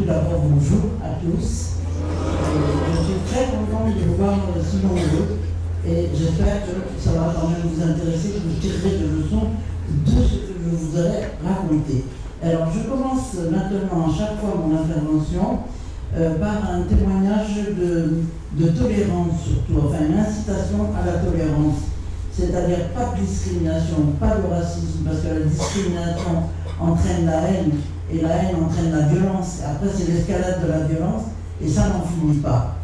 tout d'abord, bonjour à tous. Je suis très contente de vous voir si nombreux et j'espère que ça va quand même vous intéresser, que vous tirerez des leçons de ce que je vous ai raconté. Alors, je commence maintenant à chaque fois mon intervention par un témoignage de tolérance surtout, enfin une incitation à la tolérance. C'est-à-dire pas de discrimination, pas de racisme, parce que la discrimination entraîne la haine, et la haine entraîne la violence, et après c'est l'escalade de la violence, et ça n'en finit pas.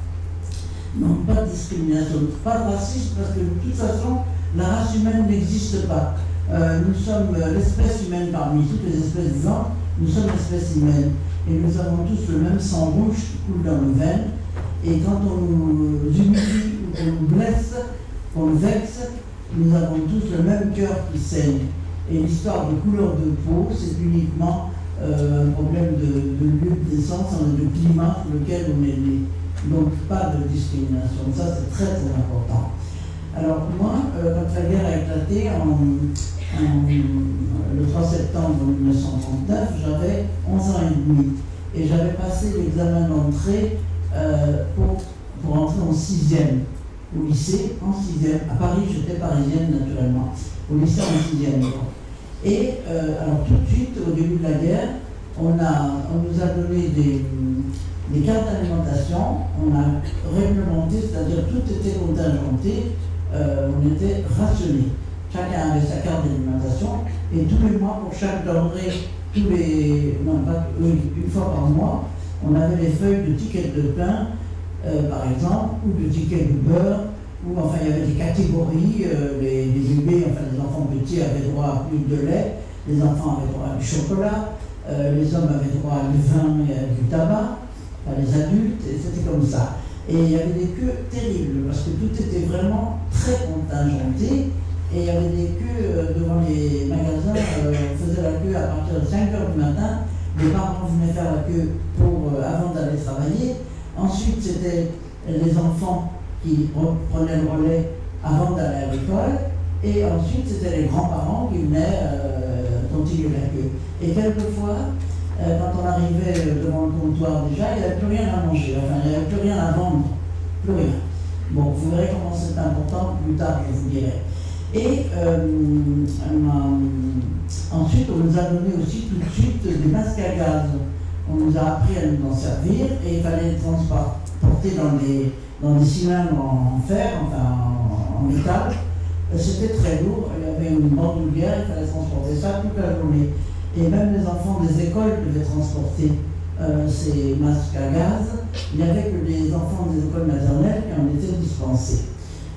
Donc pas de discrimination, pas de racisme, parce que de toute façon, la race humaine n'existe pas. Nous sommes l'espèce humaine parmi toutes les espèces vivantes, nous sommes l'espèce humaine, et nous avons tous le même sang rouge qui coule dans nos veines, et quand on nous humilie ou qu'on nous blesse, qu'on nous vexe, nous avons tous le même cœur qui saigne. Et l'histoire de couleur de peau, c'est uniquement un problème de lieu de naissance, de climat sur lequel on est né. Donc pas de discrimination, ça c'est très très important. Alors moi, quand la guerre a éclaté le 3 septembre 1939, j'avais 11 ans et demi. Et j'avais passé l'examen d'entrée pour entrer en 6e. Au lycée, en 6e. À Paris, j'étais parisienne naturellement. Au lycée en 6e. Et alors tout de suite, au début de la guerre, on nous a donné des cartes d'alimentation, on a réglementé, c'est-à-dire tout était contingenté, on était rationné. Chacun avait sa carte d'alimentation, et tous les mois, pour chaque denrée, une fois par mois, on avait les feuilles de tickets de pain, par exemple, ou de tickets de beurre, ou enfin il y avait des catégories, les bébés, enfin les enfants petits avaient droit à plus de lait, les enfants avaient droit à du chocolat, les hommes avaient droit à du vin et à du tabac, enfin, les adultes, et c'était comme ça. Et il y avait des queues terribles, parce que tout était vraiment très contingenté, et il y avait des queues devant les magasins, on faisait la queue à partir de 5 h du matin, les parents venaient faire la queue avant d'aller travailler. Ensuite, c'était les enfants qui prenaient le relais avant d'aller à l'école. Et ensuite, c'était les grands-parents qui venaient continuer la queue. Et quelquefois, quand on arrivait devant le comptoir déjà, il n'y avait plus rien à manger. Enfin, il n'y avait plus rien à vendre. Plus rien. Bon, vous verrez comment c'est important. Plus tard, je vous dirai. Et ensuite, on nous a donné aussi tout de suite des masques à gaz. On nous a appris à nous en servir et il fallait les transporter dans des cylindres en fer, enfin en métal. C'était très lourd, il y avait une bandoulière, il fallait transporter ça toute la journée. Et même les enfants des écoles devaient transporter ces masques à gaz. Il n'y avait que les enfants des écoles maternelles qui en étaient dispensés.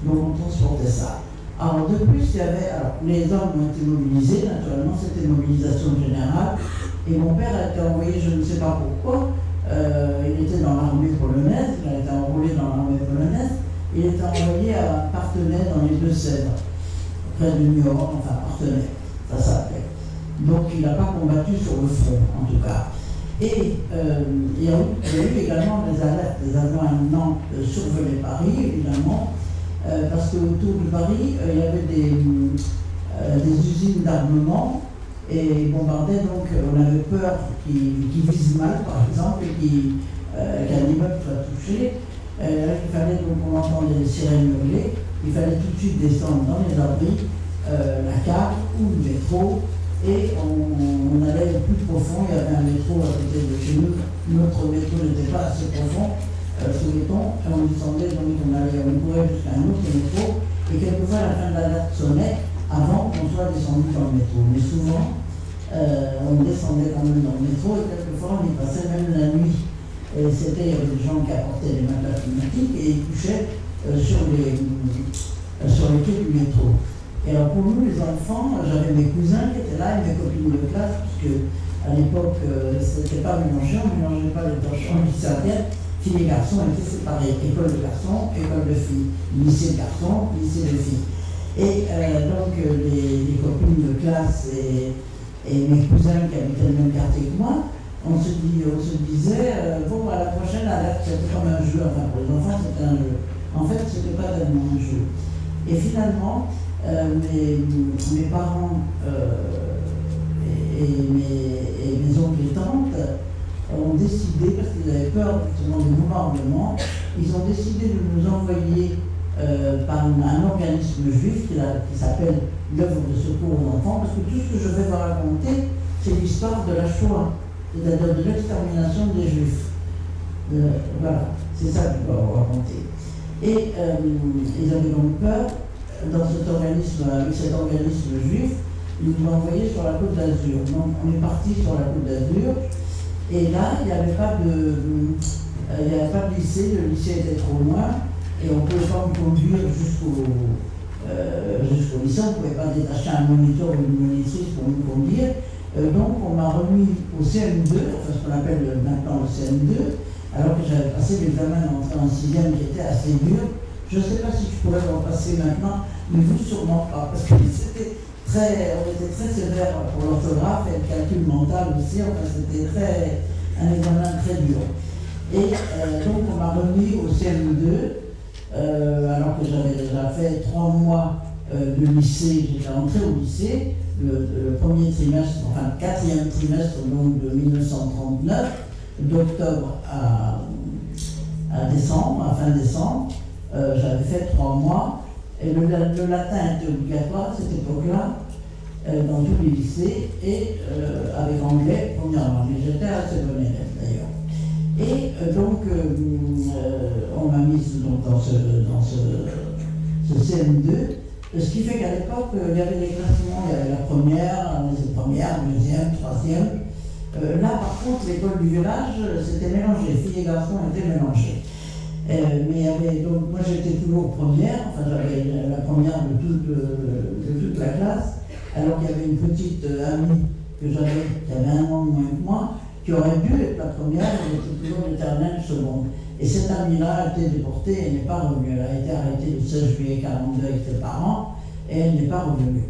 Donc on transportait ça. Alors de plus, il y avait, les hommes ont été mobilisés, naturellement c'était une mobilisation générale. Et mon père a été envoyé, je ne sais pas pourquoi, il était dans l'armée polonaise, il a été enrôlé dans l'armée polonaise, il était envoyé à Parthenay dans les Deux-Sèvres, près de Niort, enfin Parthenay, ça s'appelait. Donc il n'a pas combattu sur le front, en tout cas. Et il y a eu également des alertes, des avions allemands survolaient Paris, évidemment, parce qu'autour de Paris, il y avait des usines d'armement, et ils bombardaient, donc on avait peur qu'ils visent mal, par exemple, et qu'un immeuble soit touché. Il fallait donc, on entendait les sirènes hurler, il fallait tout de suite descendre dans les abris, la cave ou le métro, et on allait le plus profond. Il y avait un métro à côté de chez nous, notre métro n'était pas assez profond, sous les ponts, et on descendait, donc on courait jusqu'à un autre métro, et quelquefois la fin de l'alerte sonnait avant qu'on soit descendu dans le métro. Mais souvent, on descendait quand même dans le métro et quelquefois on y passait même la nuit. Et il y avait des gens qui apportaient des matelas pneumatiques et ils couchaient sur les quais du métro. Et alors pour nous les enfants, j'avais mes cousins qui étaient là et mes copines de classe, puisque à l'époque c'était pas mélangé, on ne mélangeait pas les torchons qui servaient, filles et garçons étaient séparés, école de garçons, école de filles, lycée de garçons, lycée de filles. Et donc les copines de classe et mes cousins qui habitaient le même quartier que moi, on se disait, bon, à la prochaine alerte, c'était comme un jeu, enfin pour les enfants c'était un jeu. En fait, c'était pas tellement un jeu. Et finalement, mes parents et mes oncles et tantes ont ont décidé, parce qu'ils avaient peur justement du bombardement, ils ont décidé de nous envoyer par un organisme juif qui s'appelle l'œuvre de secours aux enfants, parce que tout ce que je vais vous raconter, c'est l'histoire de la Shoah, c'est-à-dire de l'extermination des Juifs. Voilà, c'est ça que je dois vous raconter. Et ils avaient donc peur, dans cet organisme, avec cet organisme juif, ils nous ont envoyés sur la Côte d'Azur. Donc on est parti sur la Côte d'Azur, et là, il n'y avait pas de lycée, le lycée était trop loin, et on ne pouvait pas me conduire jusqu'au lycée, on ne pouvait pas détacher un moniteur ou une monitrice pour me conduire. Donc on m'a remis au CM2, enfin ce qu'on appelle maintenant le CM2, alors que j'avais passé l'examen d'entrée en 6e qui était assez dur. Je ne sais pas si je pourrais le passer maintenant, mais vous sûrement pas, parce que on était très sévère pour l'orthographe et le calcul mental aussi, enfin c'était un examen très dur. Et donc on m'a remis au CM2, alors que j'avais déjà fait 3 mois de lycée, j'étais rentré au lycée, le premier trimestre, enfin le 4e trimestre donc, de 1939, d'octobre à décembre, à fin décembre, j'avais fait 3 mois, et le latin était obligatoire à cette époque-là, dans tous les lycées, et avec anglais, première langue. J'étais assez bon élève d'ailleurs. Et donc, on m'a mise donc, dans ce CM2, ce qui fait qu'à l'époque, il y avait des classements, il y avait la première, deuxième, troisième. Là, par contre, l'école du village, c'était mélangé, filles et garçons étaient mélangés. Mais il y avait, donc, moi j'étais toujours première, enfin j'avais la première de toute la classe, alors qu'il y avait une petite amie que j'avais, qui avait 1 an de moins que moi, qui aurait dû être la première, elle était toujours l'éternelle seconde. Et cette amie-là a été déportée, elle n'est pas revenue. Elle a été arrêtée le 16 juillet 1942 avec ses parents, et elle n'est pas revenue.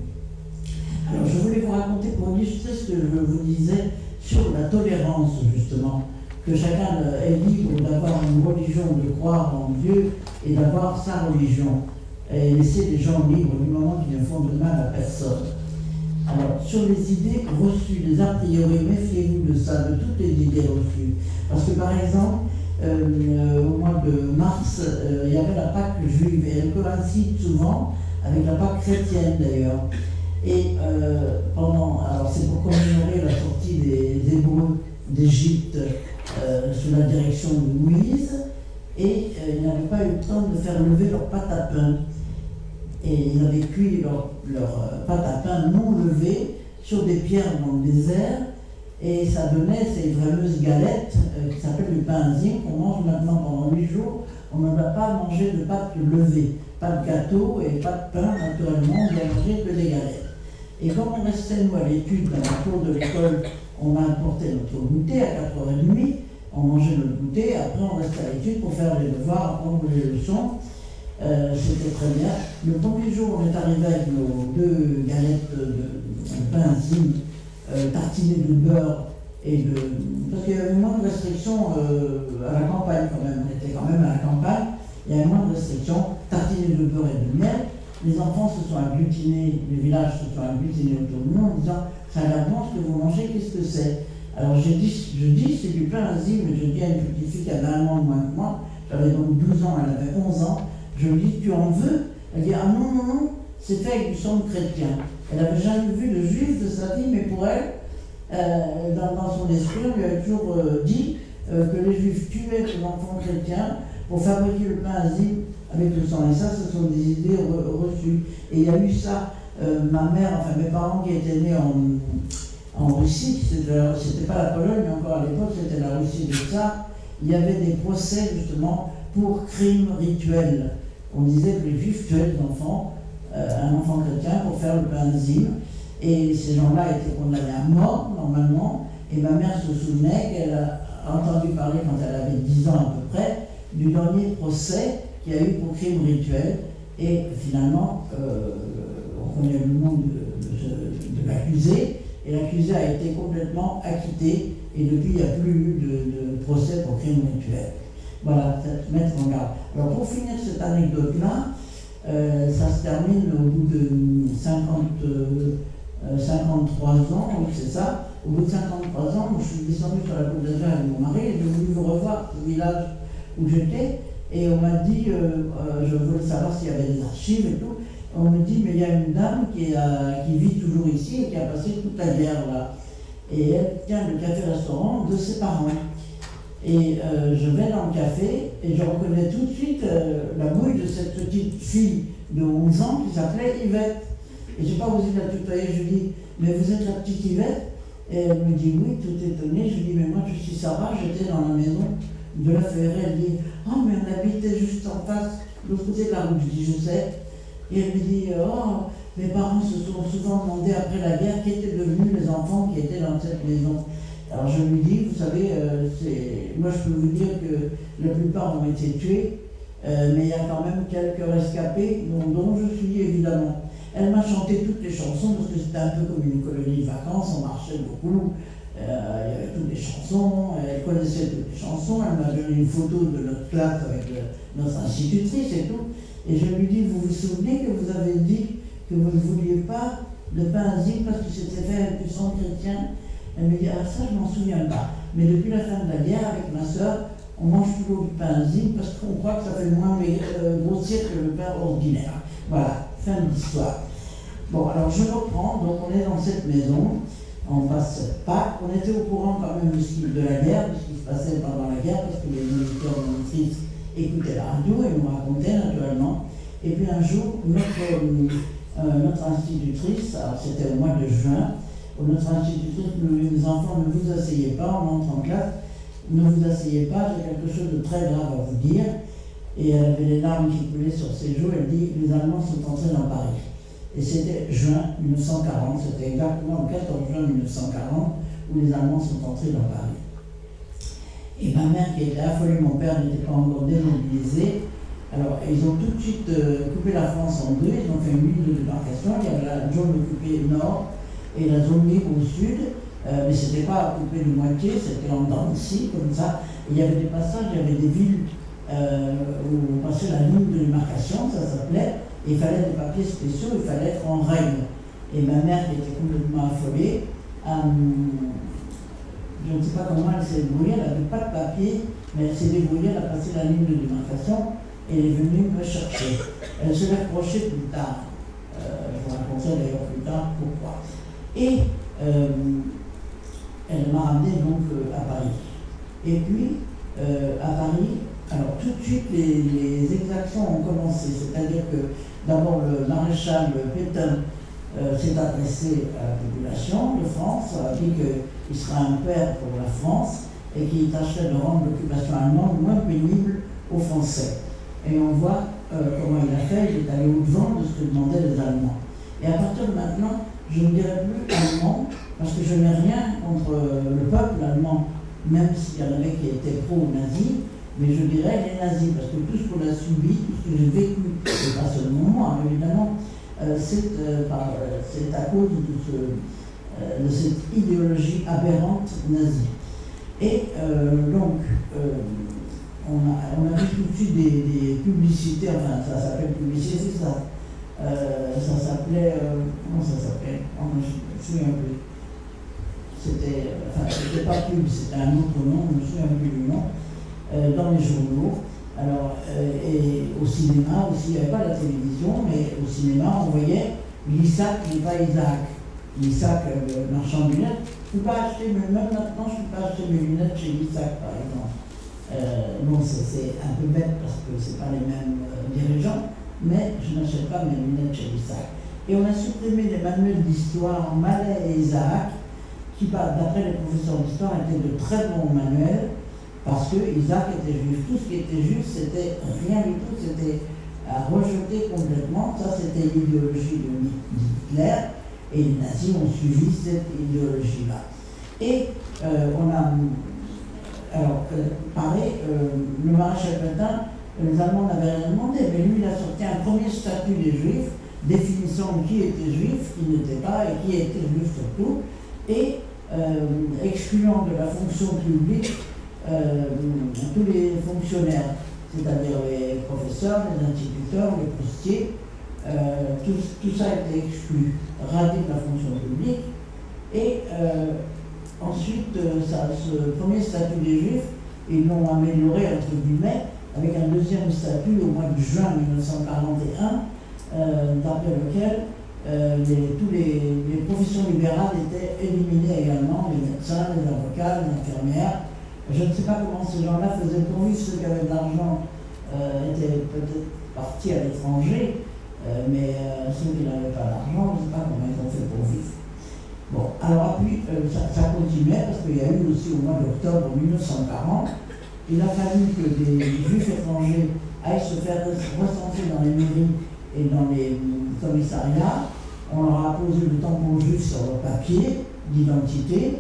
Alors je voulais vous raconter pour illustrer ce que je vous disais sur la tolérance, justement, que chacun est libre d'avoir une religion, de croire en Dieu et d'avoir sa religion, et laisser les gens libres du moment qu'ils ne font de mal à personne. Alors, sur les idées reçues, les a priori, méfiez-vous de ça, de toutes les idées reçues. Parce que, par exemple, au mois de mars, il y avait la Pâque juive, et elle coïncide souvent avec la Pâque chrétienne d'ailleurs. Et alors c'est pour commémorer la sortie des Hébreux d'Égypte sous la direction de Moïse, et ils n'avaient pas eu le temps de faire lever leur pâte à pain. Et ils avaient cuit leur pâte à pain non levée sur des pierres dans le désert, et ça donnait ces fameuses galettes qui s'appellent du pain enzyme qu'on mange maintenant pendant 8 jours. On ne va pas manger de pâte levée, pas de gâteau et pas de pain, naturellement, on doit manger que des galettes. Et comme on restait, nous, à l'étude, dans la cour de l'école, on a apporté notre goûter à 4h30, on mangeait notre goûter, après on restait à l'étude pour faire les devoirs, apprendre les leçons. C'était très bien. Le premier jour, on est arrivé avec nos 2 galettes de pain enzyme tartinées de beurre et de... Parce qu'il y avait moins de restrictions à la campagne quand même. On était quand même à la campagne, il y avait moins de restrictions, tartinées de beurre et de miel. Les enfants se sont agglutinés, les villages se sont agglutinés autour de nous en disant « ça a l'air bon ce que vous mangez, qu'est-ce que c'est ?» Alors je dis c'est du pain enzyme, mais je dis à une petite fille qui avait 1 an de moins que moi, j'avais donc 12 ans, elle avait 11 ans, je lui dis, tu en veux? Elle dit, ah non, non, non, c'est fait avec du sang chrétien. Elle n'avait jamais vu de juif de sa vie, mais pour elle, dans son esprit, on lui a toujours dit que les juifs tuaient les enfants chrétiens pour fabriquer le pain enzyme avec le sang. Et ça, ce sont des idées reçues. Et il y a eu ça, ma mère, enfin mes parents qui étaient nés en Russie, c'était pas la Pologne, mais encore à l'époque, c'était la Russie de ça, il y avait des procès justement pour crimes rituels. On disait que les juifs tuaient les enfants, un enfant chrétien, pour faire le pain enzyme. Et ces gens-là étaient condamnés à mort, normalement. Et ma mère se souvenait qu'elle a entendu parler, quand elle avait 10 ans à peu près, du dernier procès qu'il y a eu pour crime rituel. Et finalement, on connaît le nom de l'accusé. Et l'accusé a été complètement acquitté. Et depuis, il n'y a plus eu de procès pour crime rituel. Voilà, mettre en garde. Alors pour finir cette anecdote-là, ça se termine au bout de 53 ans, c'est ça, au bout de 53 ans, je suis descendue sur la Côte d'Azur avec mon mari et j'ai voulu vous revoir au village où j'étais. Et on m'a dit, je voulais savoir s'il y avait des archives et tout. On me dit, mais il y a une dame qui vit toujours ici et qui a passé toute la guerre là. Et elle tient le café-restaurant de ses parents. Et je vais dans le café et je reconnais tout de suite la bouille de cette petite fille de 11 ans qui s'appelait Yvette. Et je n'ai pas osé la tutoyer, je lui dis, mais vous êtes la petite Yvette? Et elle me dit oui, tout étonnée. Je lui dis, mais moi je suis Sarah, j'étais dans la maison de la Ferrée. Elle dit, oh mais on habitait juste en face, de l'autre côté de la route. Je dis, je sais. Et elle me dit, oh, mes parents se sont souvent demandé après la guerre qui étaient devenus les enfants qui étaient dans cette maison. Alors je lui dis, vous savez, moi je peux vous dire que la plupart ont été tués, mais il y a quand même quelques rescapés, dont je suis évidemment. Elle m'a chanté toutes les chansons, parce que c'était un peu comme une colonie de vacances, on marchait beaucoup, il y avait toutes les chansons, elle connaissait toutes les chansons, elle m'a donné une photo de notre classe avec notre institutrice et tout, et je lui dis, vous vous souvenez que vous avez dit que vous ne vouliez pas de pain asile parce que c'était fait avec du sang chrétien? Elle me dit, ah ça je m'en souviens pas, mais depuis la fin de la guerre, avec ma soeur, on mange toujours du pain asile parce qu'on croit que ça fait moins grossier que le pain ordinaire. Voilà, fin de l'histoire. Bon, alors je reprends, donc on est dans cette maison, on passe Pâques, on était au courant quand même de la guerre, de ce qui se passait pendant la guerre, parce que les militaires et militaires écoutaient la radio et nous racontaient naturellement. Et puis un jour, notre institutrice, alors c'était au mois de juin, notre institutrice nous dit, les enfants, ne vous asseyez pas, on entre en classe, ne vous asseyez pas, j'ai quelque chose de très grave à vous dire. Et elle avait les larmes qui coulaient sur ses joues, elle dit, les Allemands sont entrés dans Paris. Et c'était juin 1940, c'était exactement le 14 juin 1940, où les Allemands sont entrés dans Paris. Et ma mère, qui était affolée, mon père n'était pas encore démobilisé. Alors, ils ont tout de suite coupé la France en deux, ils ont fait une ligne de démarcation, il y avait la zone occupée nord et la zone libre au sud, mais ce n'était pas coupé de moitié, c'était en dents ici, comme ça. Et il y avait des passages, il y avait des villes où on passait la ligne de démarcation, ça s'appelait, et il fallait des papiers spéciaux, il fallait être en règle. Et ma mère, qui était complètement affolée, je ne sais pas comment elle s'est débrouillée, elle n'avait pas de papier, mais elle s'est débrouillée, elle a passé la ligne de démarcation, et elle est venue me chercher. Elle se l'est reprochée plus tard. Je vous raconterai d'ailleurs plus tard pourquoi. Et elle m'a ramené donc à Paris. Et puis, à Paris, alors tout de suite les exactions ont commencé. C'est-à-dire que d'abord le maréchal Pétain s'est adressé à la population de France, a dit qu'il sera un père pour la France et qu'il tâcherait de rendre l'occupation allemande moins pénible aux Français. Et on voit comment il a fait, il est allé au-devant de ce que demandaient les Allemands. Et à partir de maintenant, je ne dirais plus allemand, parce que je n'ai rien contre le peuple allemand, même s'il y en avait qui étaient pro-nazis, mais je dirais les nazis, parce que tout ce qu'on a subi, tout ce que j'ai vécu, et pas seulement moi, évidemment, c'est à cause de cette idéologie aberrante nazie. Et donc, on a vu tout de suite des publicités, enfin ça s'appelle publicité, c'est ça. Ça s'appelait, comment ça s'appelait? Je me souviens plus. C'était pas pub, c'était un autre nom, je me souviens plus du nom, dans les journaux. Alors, et au cinéma aussi, il n'y avait pas la télévision, mais au cinéma, on voyait l'Isaac n'est pas Isaac. L'Isaac, le marchand de lunettes, je ne peux pas acheter, même maintenant, je ne peux pas acheter mes lunettes chez l'Isaac, par exemple. Bon, c'est un peu bête parce que ce pas les mêmes dirigeants, mais je n'achète pas mes lunettes chez Isaac. Et on a supprimé les manuels d'histoire en Malais et Isaac, qui, d'après les professeurs d'histoire, étaient de très bons manuels, parce que Isaac était juif. Tout ce qui était juif, c'était rien du tout, c'était à rejeter complètement. Ça, c'était l'idéologie de Hitler, et les nazis ont suivi cette idéologie-là. Et on a... Alors, pareil, le maréchal Pétain, les Allemands n'avaient rien demandé, mais lui, il a sorti un premier statut des Juifs, définissant qui était juif, qui n'était pas, et qui était juif surtout, et excluant de la fonction publique tous les fonctionnaires, c'est-à-dire les professeurs, les instituteurs, les postiers, tout ça a été exclu, radié de la fonction publique, et ensuite, ce premier statut des Juifs, ils l'ont amélioré, entre guillemets, avec un deuxième statut au mois de juin 1941, d'après lequel toutes les professions libérales étaient éliminées également, les médecins, les avocats, les infirmières. Je ne sais pas comment ces gens-là faisaient pour vivre, ceux qui avaient de l'argent étaient peut-être partis à l'étranger, mais ceux qui n'avaient pas d'argent, je ne sais pas comment ils ont fait pour vivre. Bon, alors puis ça continuait parce qu'il y a eu aussi au mois d'octobre 1940, il a fallu que des Juifs étrangers aillent se faire recenser dans les mairies et dans les commissariats. On leur a posé le tampon juif sur leur papier d'identité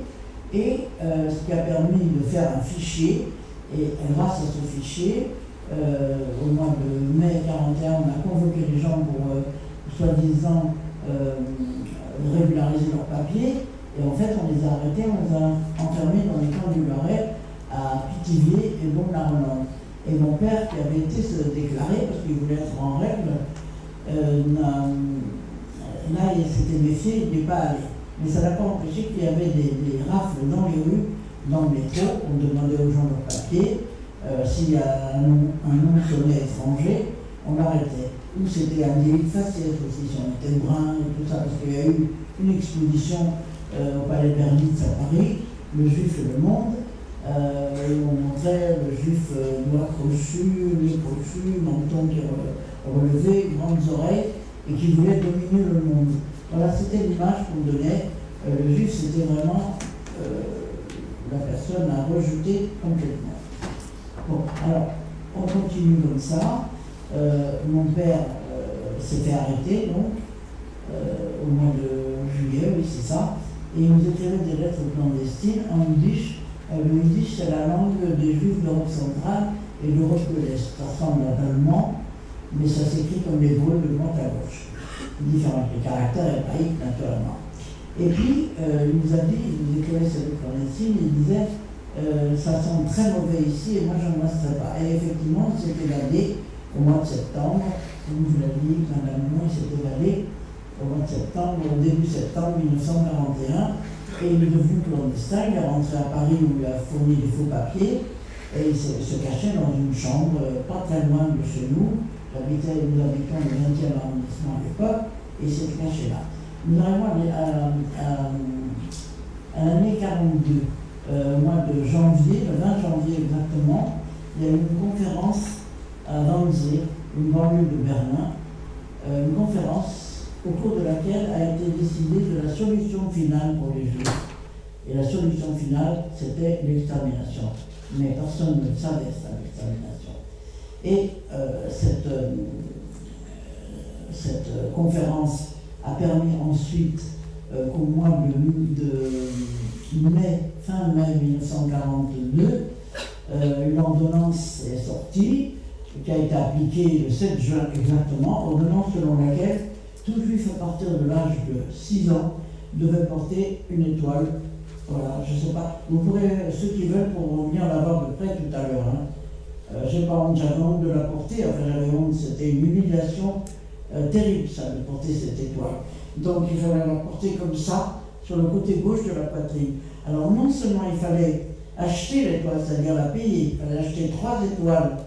et ce qui a permis de faire un fichier. Et grâce à ce fichier, au mois de mai 1941, on a convoqué les gens pour soi-disant régulariser leurs papiers. Et en fait, on les a arrêtés, on les a enfermés dans les camps du Loiret à Pithiviers et Beaune-la-Rolande. Et mon père, qui avait été se déclarer parce qu'il voulait être en règle, là, il s'était méfié, il n'est pas allé. Mais ça n'a pas empêché qu'il y avait des rafles dans les rues, dans le métro. On demandait aux gens leur papier. S'il y a un nom sonné étranger, on l'arrêtait. Ou c'était un délit de faciès aussi, si on était brun et tout ça, parce qu'il y a eu une exposition au Palais Berlitz à Paris, le Juif et le Monde, où on montrait le Juif doigt crochu, nez crochu, menton qui relevé, grandes oreilles, et qui voulait dominer le monde. Voilà, c'était l'image qu'on donnait. Le Juif, c'était vraiment la personne à rejeter complètement. Bon, alors, on continue comme ça. Mon père s'est fait arrêter, donc, au mois de juillet, oui, c'est ça. Et il nous écrivait des lettres clandestines en yiddish. Le yiddish, c'est la langue des Juifs d'Europe centrale et d'Europe de l'Est. Ça ressemble à l'allemand, mais ça s'écrit comme l'hébreu de droite à gauche. Différents, les caractères hébraïques, naturellement. Et puis, il nous a dit, il nous écrivait ces lettres clandestines, il disait ça sent très mauvais ici et moi je ne resterai pas. Et effectivement, il s'est évadé au mois de septembre, comme je l'ai dit, Madame Moin s'est évadé au mois de septembre, au début septembre 1941, et il est devenu clandestin. Il est rentré à Paris où il a fourni des faux papiers et il se cachait dans une chambre pas très loin de chez nous. Nous habitions le 20e arrondissement à l'époque et il s'est caché là. Nous arrivons à l'année 42. Au mois de janvier, le 20 janvier exactement, il y a eu une conférence à Wannsee, une banlieue de Berlin, une conférence au cours de laquelle a été décidé de la solution finale pour les Juifs. Et la solution finale, c'était l'extermination. Mais personne ne savait ça, l'extermination. Et cette conférence a permis ensuite qu'au mois de mai, fin mai 1942, une ordonnance est sortie, qui a été appliquée le 7 juin exactement, ordonnance selon laquelle tout juif à partir de l'âge de 6 ans devait porter une étoile. Voilà, je ne sais pas, vous pourrez, ceux qui veulent, pourront venir la voir de près tout à l'heure. Hein. J'ai pas honte, j'avais honte de la porter, enfin j'avais honte, c'était une humiliation terrible ça, de porter cette étoile. Donc il fallait la porter comme ça, sur le côté gauche de la poitrine. Alors non seulement il fallait acheter l'étoile, c'est-à-dire la payer, il fallait acheter 3 étoiles,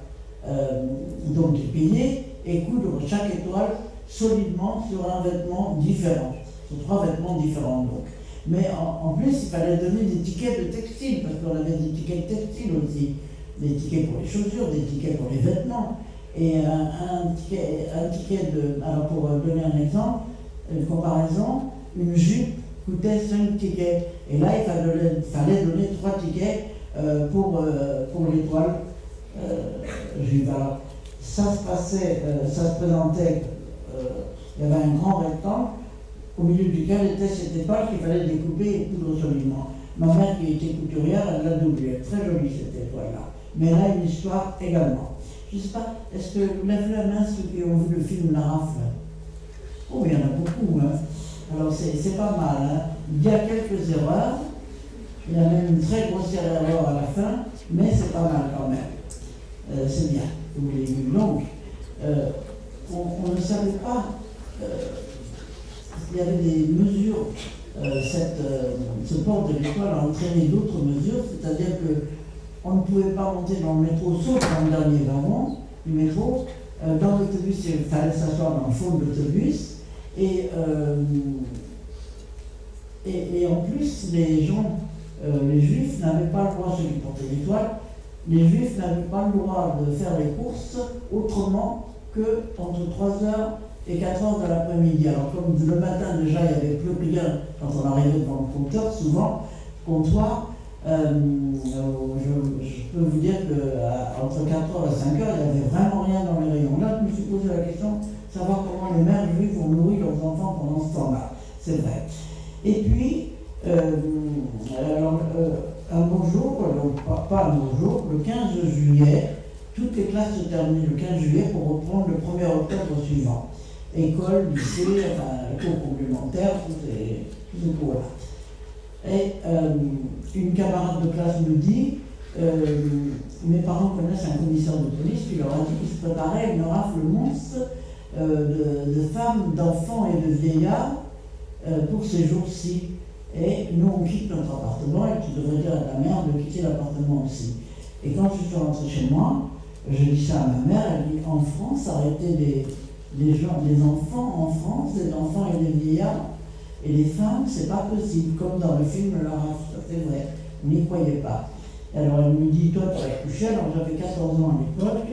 donc les payer, et coudre chaque étoile solidement sur un vêtement différent, sur 3 vêtements différents donc. Mais en plus, il fallait donner des tickets de textile, parce qu'on avait des tickets textiles aussi, des tickets pour les chaussures, des tickets pour les vêtements, et un ticket de... Alors pour donner un exemple, une comparaison, une jupe coûtait 5 tickets, et là il fallait donner 3 tickets pour l'étoile juive. Alors ça se passait, ça se présentait, il y avait un grand rectangle, au milieu duquel était cette étoile qu'il fallait découper et coudre solidement. Ma mère, qui était couturière, elle l'a doublée. Très jolie cette étoile-là. Mais elle a une histoire également. Je ne sais pas, est-ce que vous lèvez la main ceux qui ont vu le film La Rafle? Oh, il y en a beaucoup, hein. Alors c'est pas mal, hein. Il y a quelques erreurs, il y a même une très grossière erreur à la fin, mais c'est pas mal quand même. C'est bien, vous l'avez vu. Donc, on ne savait pas. Il y avait des mesures ce port de l'étoile a entraîné d'autres mesures, c'est-à-dire qu'on ne pouvait pas monter dans le métro sauf dans le dernier wagon du métro. Dans l'autobus, il fallait s'asseoir dans le fond de l'autobus. Et en plus, les gens, les juifs n'avaient pas le droit, ceux qui portaient l'étoile, les juifs n'avaient pas le droit de faire les courses autrement que entre 3h et 4h de l'après-midi. Alors comme le matin déjà il n'y avait plus rien quand on arrivait devant le compteur, souvent, comptoir, je peux vous dire qu'entre 4h et 5h, il n'y avait vraiment rien dans les rayons. Là, je me suis posé la question de savoir comment les mères juives ont nourri leurs enfants pendant ce temps-là. C'est vrai. Et puis, un beau jour, pas un beau jour, le 15 juillet, toutes les classes se terminent le 15 juillet pour reprendre le 1er octobre suivant. École, lycée, enfin, cours complémentaires, tous ces cours-là. Et une camarade de classe me dit, mes parents connaissent un commissaire de police qui leur a dit qu'il se préparait une rafle monstre de femmes, d'enfants et de vieillards pour ces jours-ci. Et nous, on quitte notre appartement et tu devrais dire à ta mère de quitter l'appartement aussi. Et quand je suis rentrée chez moi, je dis ça à ma mère, elle dit en France, arrêtez des enfants en France, des enfants et des vieillards, et les femmes, c'est pas possible, comme dans le film La Race, c'est vrai, on n'y croyait pas. Et alors elle me dit, toi tu as couché, alors j'avais 14 ans à l'époque,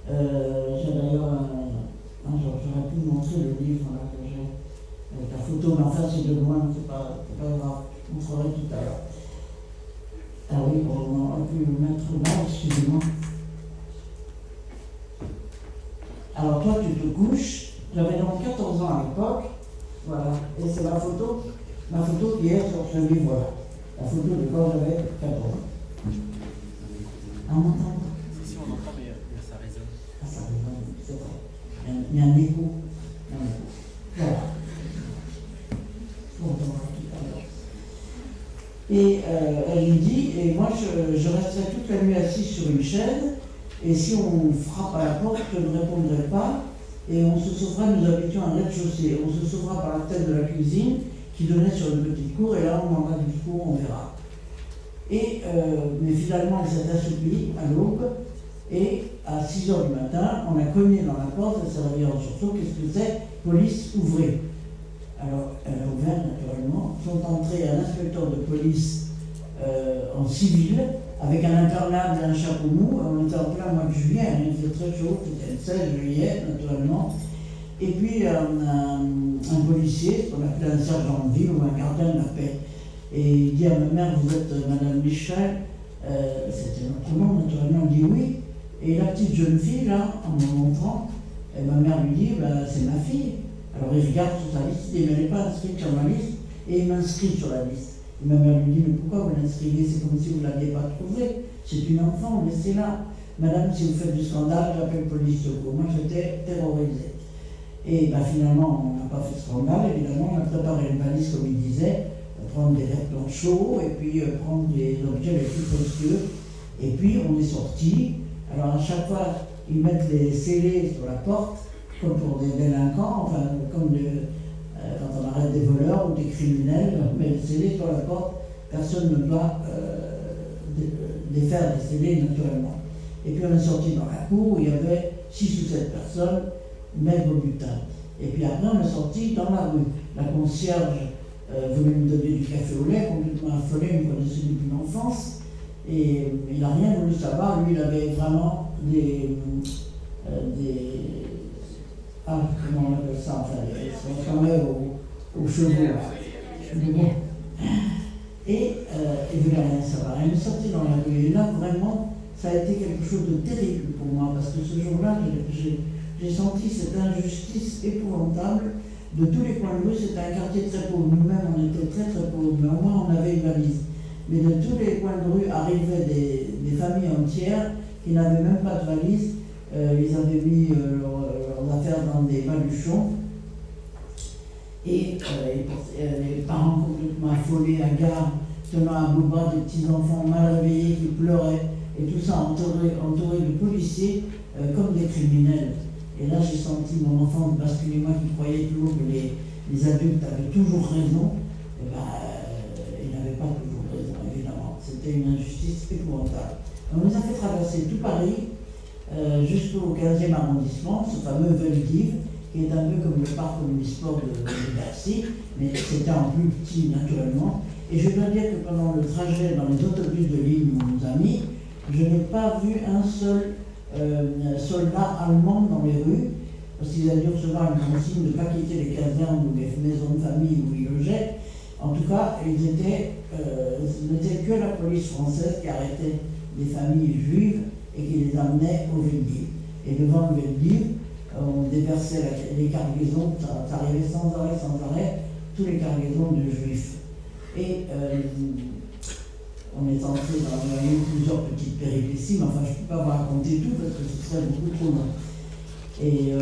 j'ai d'ailleurs, j'aurais pu vous montrer le livre là, que j'ai, avec la photo, mais enfin c'est de loin, c'est pas grave, je vous montrerai tout à l'heure. Ah oui, on aurait pu le mettre là, excusez-moi. Alors toi tu te couches, j'avais donc 14 ans à l'époque, voilà, et c'est ma photo qui est sur ce livre-là, la photo de quand j'avais 14 ans. On m'entend pas? Si, on entend, mais ça résonne. Ah, ça résonne, c'est vrai. Il y a un écho. Voilà. On entendra tout à l'heure. Et elle me dit, et moi je resterai toute la nuit assise sur une chaise, et si on frappe à la porte, je ne répondrai pas, et on se sauvera, nous habitions un rez-de-chaussée, on se sauvera par la tête de la cuisine qui donnait sur une petite cour, et là on en a du cours, on verra. Et, mais finalement, elle s'est assouplie à l'aube, et à 6h du matin, on a cogné dans la porte, elle s'est réveillée en sursaut, qu'est-ce que c'est? Police, ouvrez. Alors, elle a ouvert naturellement, sont entrés un inspecteur de police en civil, avec un imperméable et un chapeau mou. On était en plein mois de juillet, il faisait très chaud, c'était le 16 juillet, naturellement. Et puis un policier, ce qu'on appelait un sergent de ville ou un gardien de la paix. Et il dit à ma mère, vous êtes Madame Michel, c'était notre nom, naturellement, elle dit oui. Et la petite jeune fille, là, en me montrant, et ma mère lui dit, bah, c'est ma fille. Alors il regarde sur sa liste, il dit, mais elle n'est pas inscrite sur ma liste, et il m'inscrit sur la liste. Et ma mère lui dit, mais pourquoi vous l'inscrivez? C'est comme si vous ne l'aviez pas trouvée. C'est une enfant, laissez-la. Madame, si vous faites du scandale, j'appelle police secours. Moi, j'étais terrorisée. Et ben, finalement, on n'a pas fait de scandale, évidemment, on a préparé une valise, comme il disait, prendre des vêtements chauds, et puis prendre des objets les plus précieux. Et puis, on est sortis. Alors, à chaque fois, ils mettent les scellés sur la porte, comme pour des délinquants, enfin, comme quand on arrête des voleurs ou des criminels, on met les scellés sur la porte, personne ne doit les faire des scellés naturellement. Et puis on est sorti dans la cour où il y avait 6 ou 7 personnes, maigre butin. Et puis après on est sorti dans la rue. La concierge voulait me donner du café au lait, complètement affolé, il me connaissait depuis l'enfance. Et il n'a rien voulu savoir, lui il avait vraiment des comment on appelle ça, enfin, on s'en met aux chevaux. Et il ne voulait rien savoir. Elle est sortie dans la rue. Et là, vraiment, ça a été quelque chose de terrible pour moi, parce que ce jour-là, j'ai senti cette injustice épouvantable de tous les coins de rue. C'était un quartier très pauvre. Nous-mêmes, on était très très pauvres, mais au moins on avait une valise. Mais de tous les coins de rue arrivaient des familles entières qui n'avaient même pas de valise. Ils avaient mis leurs affaires dans des baluchons. Et les parents complètement affolés, hagards, tenant à bout de bras des petits-enfants mal réveillés qui pleuraient, et tout ça entouré de policiers comme des criminels. Et là, j'ai senti mon enfant basculer, moi qui croyais toujours que les adultes avaient toujours raison. eh ben, il n'avait pas toujours raison, évidemment. C'était une injustice épouvantable. On nous a fait traverser tout Paris jusqu'au 15e arrondissement, ce fameux Veldiv, qui est un peu comme le parc omnisport de Bercy, mais c'était en plus petit naturellement. Et je dois dire que pendant le trajet dans les autobus de ligne où on nous a mis, je n'ai pas vu un seul soldat allemand dans les rues, parce qu'ils avaient dû recevoir une consigne de ne pas quitter les casernes ou les maisons de famille où ils logeaient. En tout cas, ce n'était que la police française qui arrêtait des familles juives et qui les amenait au Veldiv. Et devant le Veldiv, on déversait les cargaisons, ça arrivait sans arrêt, tous les cargaisons de juifs. Et on est entré dans plusieurs petites péripéties, mais enfin je ne peux pas vous raconter tout parce que ce serait beaucoup trop long. Et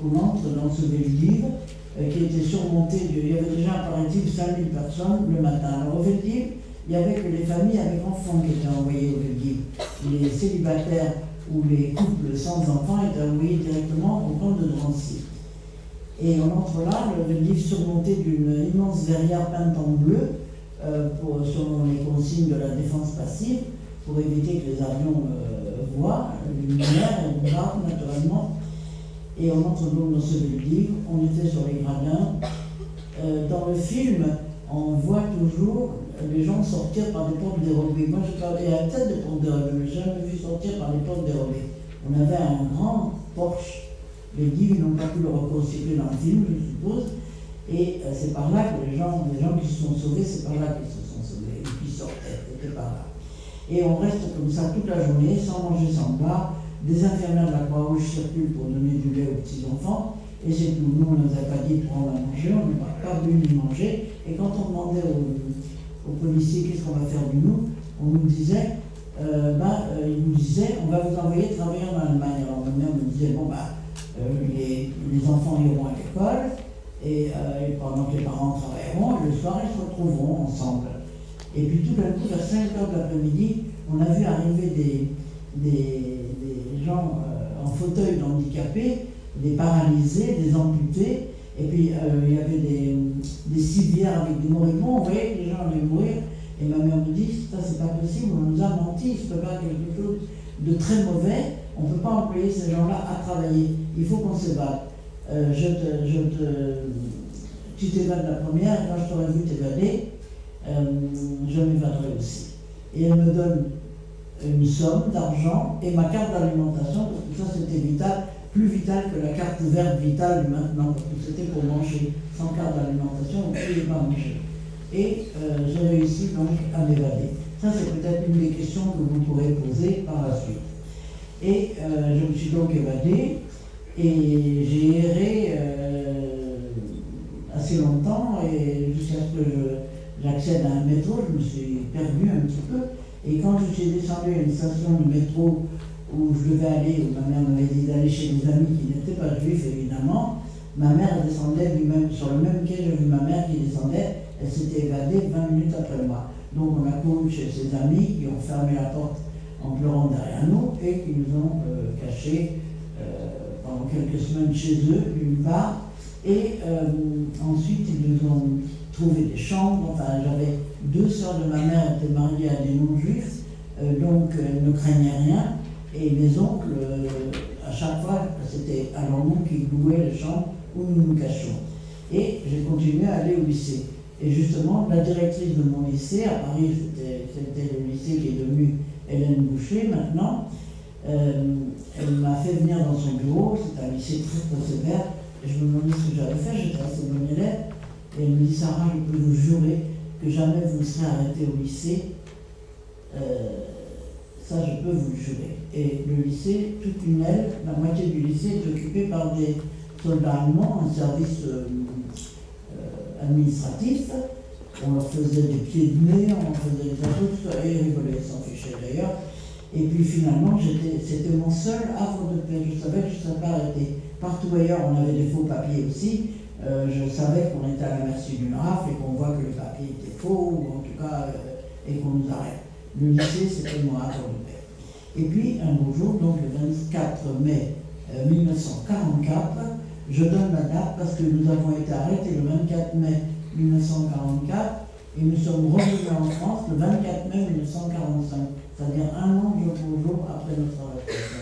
on entre dans ce Veldiv qui était surmonté, il y avait déjà apparaît-il 5000 personnes le matin. Alors au Veldiv, il n'y avait que les familles avec enfants qui étaient envoyées au Veldiv. Les célibataires ou les couples sans enfants étaient envoyés directement au camp de Drancy. Et on entre là, le Veldiv surmonté d'une immense verrière peinte en bleu, selon les consignes de la défense passive, pour éviter que les avions voient une lumière et une barre naturellement. Et on entre donc dans ce Veldiv, on était sur les gradins. Dans le film, on voit toujours les gens sortir par des portes dérobées. Moi, je parlais à la tête des portes dérobées, mais je n'ai jamais vu sortir par les portes dérobées. On avait un grand porche. Les livres, ils n'ont pas pu le reconstituer dans le film, je suppose. Et c'est par là que les gens qui se sont sauvés, c'est par là qu'ils se sont sauvés, et qui sortaient, c'était par là. Et on reste comme ça toute la journée, sans manger, sans boire. Des infirmières de la Croix-Rouge circulent pour donner du lait aux petits-enfants. Et c'est tout. Nous, on ne nous a pas dit de prendre à manger, on n'a pas bu ni manger. Et quand on demandait aux policiers qu'est-ce qu'on va faire du nous, on nous disait, ils nous disaient, on va vous envoyer travailler en Allemagne. Alors ma mère me disait, bon, les enfants iront à l'école, et pendant que les parents travailleront, et le soir, ils se retrouveront ensemble. Et puis tout d'un coup, vers 5 h de l'après-midi, on a vu arriver des gens en fauteuil d'handicapés, des paralysés, des amputés, et puis il y avait des civières avec des moribonds, on voyait que les gens allaient mourir, et ma mère me dit, ça c'est pas possible, on nous a menti, il se prépare quelque chose de très mauvais, on ne peut pas employer ces gens-là à travailler, il faut qu'on s'évade. Tu t'évades la première, et quand je t'aurais vu t'évader, je m'évaderai aussi. Et elle me donne une somme d'argent et ma carte d'alimentation, parce que ça c'était vital, plus vital que la carte verte vitale de maintenant, parce que c'était pour manger. Sans carte d'alimentation, on ne pouvait pas manger. Et j'ai réussi donc à m'évader. Ça c'est peut-être une des questions que vous pourrez poser par la suite. Et je me suis donc évadée, et j'ai erré assez longtemps, et jusqu'à ce que j'accède à un métro, je me suis perdu un petit peu. Et quand je suis descendu à une station de métro où je devais aller, où ma mère m'avait dit d'aller chez des amis qui n'étaient pas juifs évidemment, ma mère descendait lui-même sur le même quai, j'ai vu ma mère qui descendait, elle s'était évadée 20 minutes après moi. Donc on a couru chez ses amis qui ont fermé la porte en pleurant derrière nous et qui nous ont cachés pendant quelques semaines chez eux, d'une part, et ensuite ils nous ont trouvé des chambres. Enfin, j'avais 2 sœurs de ma mère qui étaient mariées à des non-juifs, donc elles ne craignaient rien, et mes oncles, à chaque fois, c'était alors nous qui louaient les chambres où nous nous cachions. Et j'ai continué à aller au lycée. Et justement, la directrice de mon lycée, à Paris, c'était le lycée qui est devenu Hélène Boucher maintenant, elle m'a fait venir dans son bureau, c'est un lycée très très sévère, et je me demandais ce que j'avais fait, j'étais assez bonne élève, et elle me dit, Sarah, je peux vous jurer que jamais vous ne serez arrêtée au lycée, ça je peux vous le jurer. Et le lycée, toute une aile, la moitié du lycée est occupée par des soldats allemands, un service administratif. On leur faisait des pieds de nez, on leur faisait des trucs, et ils rigolaient, ils s'en fichaient d'ailleurs. Et puis finalement, c'était mon seul havre de paix. Je savais que je ne serais pas arrêtée. Partout ailleurs, on avait des faux papiers aussi. Je savais qu'on était à la merci d'une rafle et qu'on voit que le papier était faux, ou en tout cas, et qu'on nous arrête. Le lycée, c'était mon havre de paix. Et puis, un beau jour, donc le 24 mai 1944, je donne la date parce que nous avons été arrêtés le 24 mai 1944 et nous sommes revenus en France le 24 mai 1945, c'est-à-dire un an jour pour jour après notre arrestation.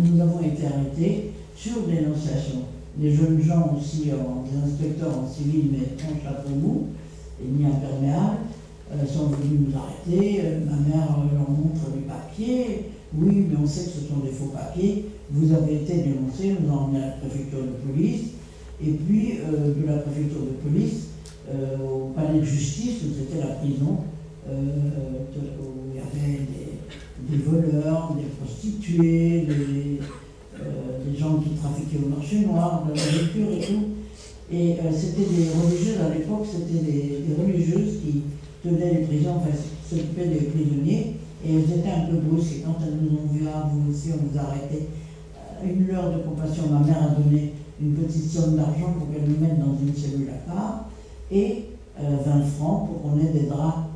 Nous avons été arrêtés sur dénonciation. Les jeunes gens aussi, des inspecteurs en civil mais en chapeau mou et ni imperméable, sont venus nous arrêter. Ma mère leur montre les papiers. Oui, mais on sait que ce sont des faux papiers. Vous avez été dénoncé, nous avons emmené à la préfecture de police. Et puis, de la préfecture de police au palais de justice, où c'était la prison, où il y avait des voleurs, des prostituées, des gens qui trafiquaient au marché noir, de la lecture et tout. Et c'était des religieuses, à l'époque, c'était des religieuses qui tenaient les prisons, enfin, s'occupaient des prisonniers, et elles étaient un peu brusques. Et quand elles nous ont vu, ah, vous aussi, on vous a arrêté. Une lueur de compassion, ma mère a donné une petite somme d'argent pour qu'elle nous mette dans une cellule à part, et 20 francs pour qu'on ait des draps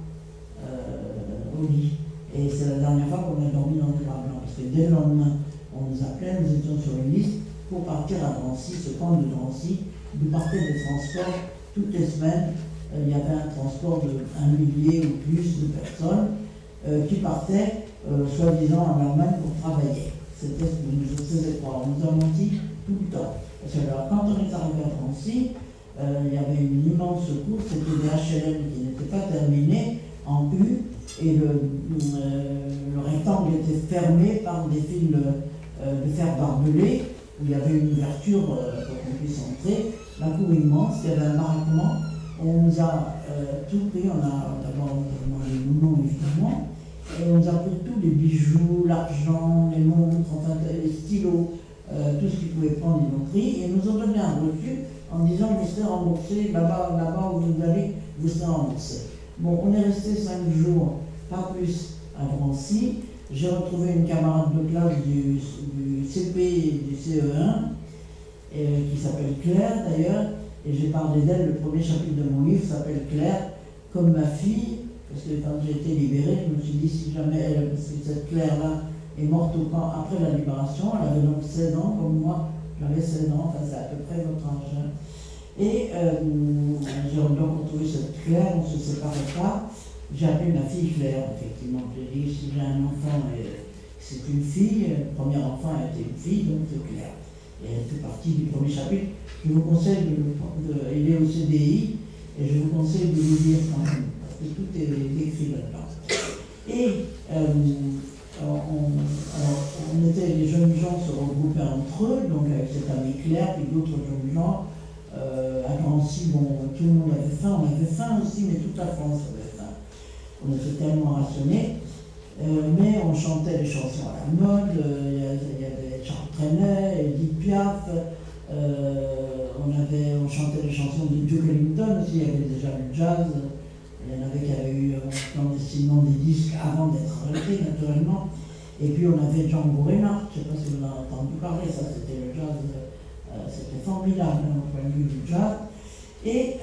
au lit. Et c'est la dernière fois qu'on a dormi dans des draps blancs, parce que dès le lendemain, on nous appelait, nous étions sur une liste pour partir à Drancy, ce camp de Drancy. Nous partait des transports toutes les semaines. Il y avait un transport de 1 millier ou plus de personnes qui partaient, soi-disant, en Allemagne pour travailler. C'était ce que nous faisait croire. On nous a menti tout le temps. Parce que alors, quand on est arrivé à Drancy, il y avait une immense course, c'était des HLM qui n'étaient pas terminés en U, et le rectangle était fermé par des fils de fer barbelé, où il y avait une ouverture pour qu'on puisse entrer. La cour immense, il y avait un baraquement. On nous a tout pris, on a d'abord mangé le moulon évidemment, et on nous a pris tous les bijoux, l'argent, les montres, enfin les stylos, tout ce qu'ils pouvaient prendre, ils l'ont pris, et nous ont donné un reçu en disant vous serez remboursé, là-bas où vous allez, vous serez remboursé. Bon, on est resté 5 jours, pas plus, à Drancy. J'ai retrouvé une camarade de classe du CP et du CE1, qui s'appelle Claire d'ailleurs, et j'ai parlé d'elle, le premier chapitre de mon livre s'appelle Claire, comme ma fille, parce que quand j'ai été libérée, je me suis dit si jamais elle, parce que cette Claire-là est morte au camp après la libération, elle avait donc 16 ans, comme moi, j'avais 16 ans, enfin c'est à peu près votre âge. Et j'ai donc retrouvé cette Claire, on ne se séparait pas. J'ai appelé ma fille Claire, effectivement. J'ai dit si j'ai un enfant, c'est une fille, le premier enfant a été une fille, donc c'est Claire. Et elle fait partie du premier chapitre. Je vous conseille il est au CDI, et je vous conseille de le lire quand même, parce que tout est écrit là-dedans. Et les jeunes gens se regroupaient entre eux, donc avec cette amie Claire, puis d'autres jeunes gens. À Drancy, bon, tout le monde avait faim, on avait faim aussi, mais toute la France avait faim. On était tellement rationnés, mais on chantait les chansons à la mode, il y avait Charles Trenet, Edith Piaf, on chantait les chansons de Duke Ellington aussi, il y avait déjà le jazz, il y en avait qui avaient eu clandestinement des disques avant d'être arrêtés naturellement, et puis on avait Django Reinhardt, je ne sais pas si vous en avez entendu parler, ça c'était le jazz. C'était formidable au point de vue du jazz. Et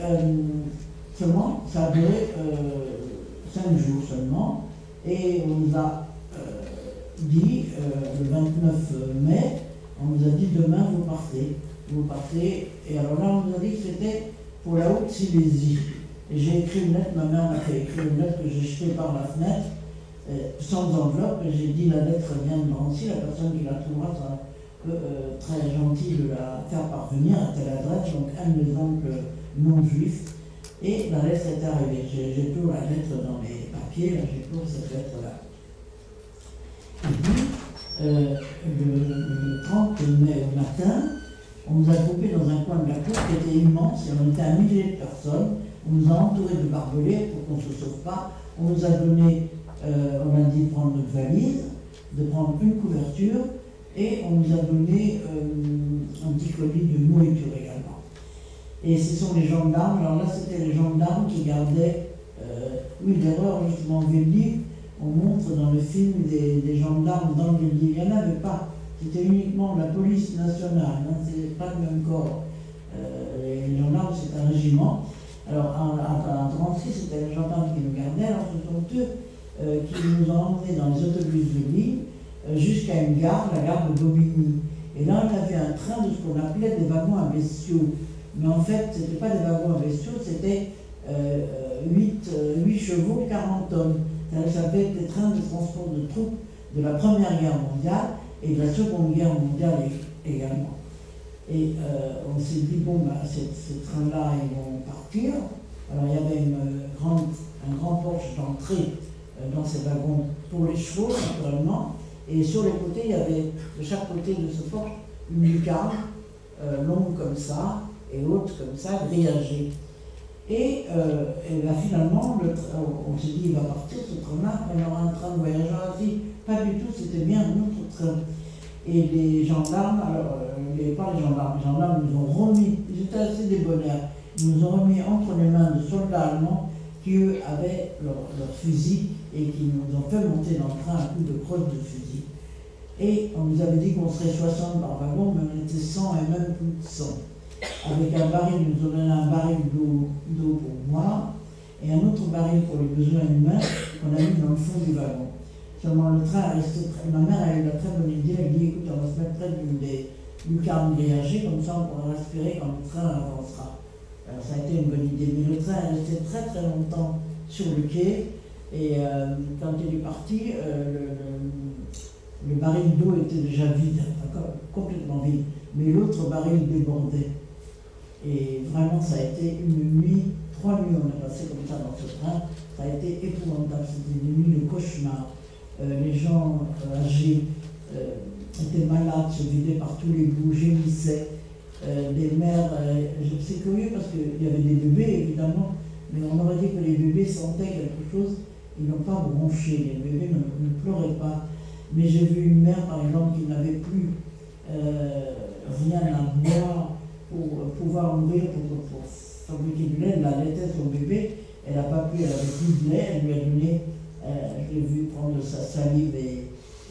seulement, ça a duré 5 jours seulement. Et on nous a dit, le 29 mai, on nous a dit demain vous partez. Vous partez. Et alors là, on nous a dit que c'était pour la Haute-Silésie. Et j'ai écrit une lettre, ma mère m'a fait écrire une lettre que j'ai jetée par la fenêtre, sans enveloppe. Et j'ai dit la lettre vient de Drancy, la personne qui la trouvera sera très gentil de la faire parvenir à telle adresse, donc un des oncles non juifs, et la lettre est arrivée. J'ai toujours la lettre dans les papiers, là j'ai toujours cette lettre-là. Et puis, le 30 mai au matin, on nous a groupés dans un coin de la cour qui était immense, et on était 1 millier de personnes, on nous a entourés de barbelés pour qu'on ne se sauve pas, on nous a donné, on a dit de prendre notre valise, de prendre une couverture, et on nous a donné un petit colis de nourriture également. Et ce sont les gendarmes, alors là c'était les gendarmes qui gardaient, oui l'erreur justement au Veldiv, on montre dans le film des gendarmes dans le Veldiv, il n'y en avait pas, c'était uniquement la police nationale, hein, c'est pas le même corps. Les gendarmes c'est un régiment, alors à Drancy c'était les gendarmes qui nous gardaient, alors ce sont eux qui nous ont emmenés dans les autobus de Lille, jusqu'à une gare, la gare de Bobigny. Et là, on avait un train de ce qu'on appelait des wagons à bestiaux. mais en fait, ce n'était pas des wagons à bestiaux, c'était 8 chevaux, 40 tonnes. Ça fait des trains de transport de troupes de la Première Guerre mondiale et de la Seconde Guerre mondiale également. Et on s'est dit, bon, bah, ces trains-là, ils vont partir. Alors il y avait un grand porche d'entrée dans ces wagons pour les chevaux, naturellement. Et sur les côtés, il y avait de chaque côté de ce porche une lucarne longue comme ça et haute comme ça, grillagée. Et là, finalement, on s'est dit, il va partir ce train-là, on aura un train de voyageurs assis. Pas du tout, c'était bien un autre train. Et les gendarmes, alors, pas les gendarmes nous ont remis, ils étaient assez débonnaires, ils nous ont remis entre les mains de soldats allemands qui, eux, avaient leur fusil et qui nous ont fait monter dans le train à coups de crosse de fusil. Et on nous avait dit qu'on serait 60 par wagon, mais on était 100 et même plus de 100. Avec un baril, ils nous ont donné un baril d'eau pour boire et un autre baril pour les besoins humains qu'on a mis dans le fond du wagon. Seulement le train est resté très... Ma mère a eu la très bonne idée, elle dit écoute, on va se mettre près d'une des lucarnes grillagées, comme ça on pourra respirer quand le train avancera. Alors ça a été une bonne idée, mais le train est resté très très longtemps sur le quai et quand il est parti, le baril d'eau était déjà vide, enfin, complètement vide, mais l'autre baril débordait. Et vraiment, ça a été une nuit, 3 nuits on a passé comme ça dans ce train, ça a été épouvantable, c'était une nuit de cauchemar. Les gens âgés étaient malades, se vidaient par tous les bouts, gémissaient. Les mères, c'est curieux parce qu'il y avait des bébés évidemment, mais on aurait dit que les bébés sentaient quelque chose, ils n'ont pas bronché, les bébés ne pleuraient pas. Mais j'ai vu une mère par exemple qui n'avait plus rien à boire pour pouvoir ouvrir pour fabriquer du lait, elle allaitait son bébé, elle n'a pas pu, elle avait plus de lait, elle lui a donné, je l'ai vu prendre sa salive et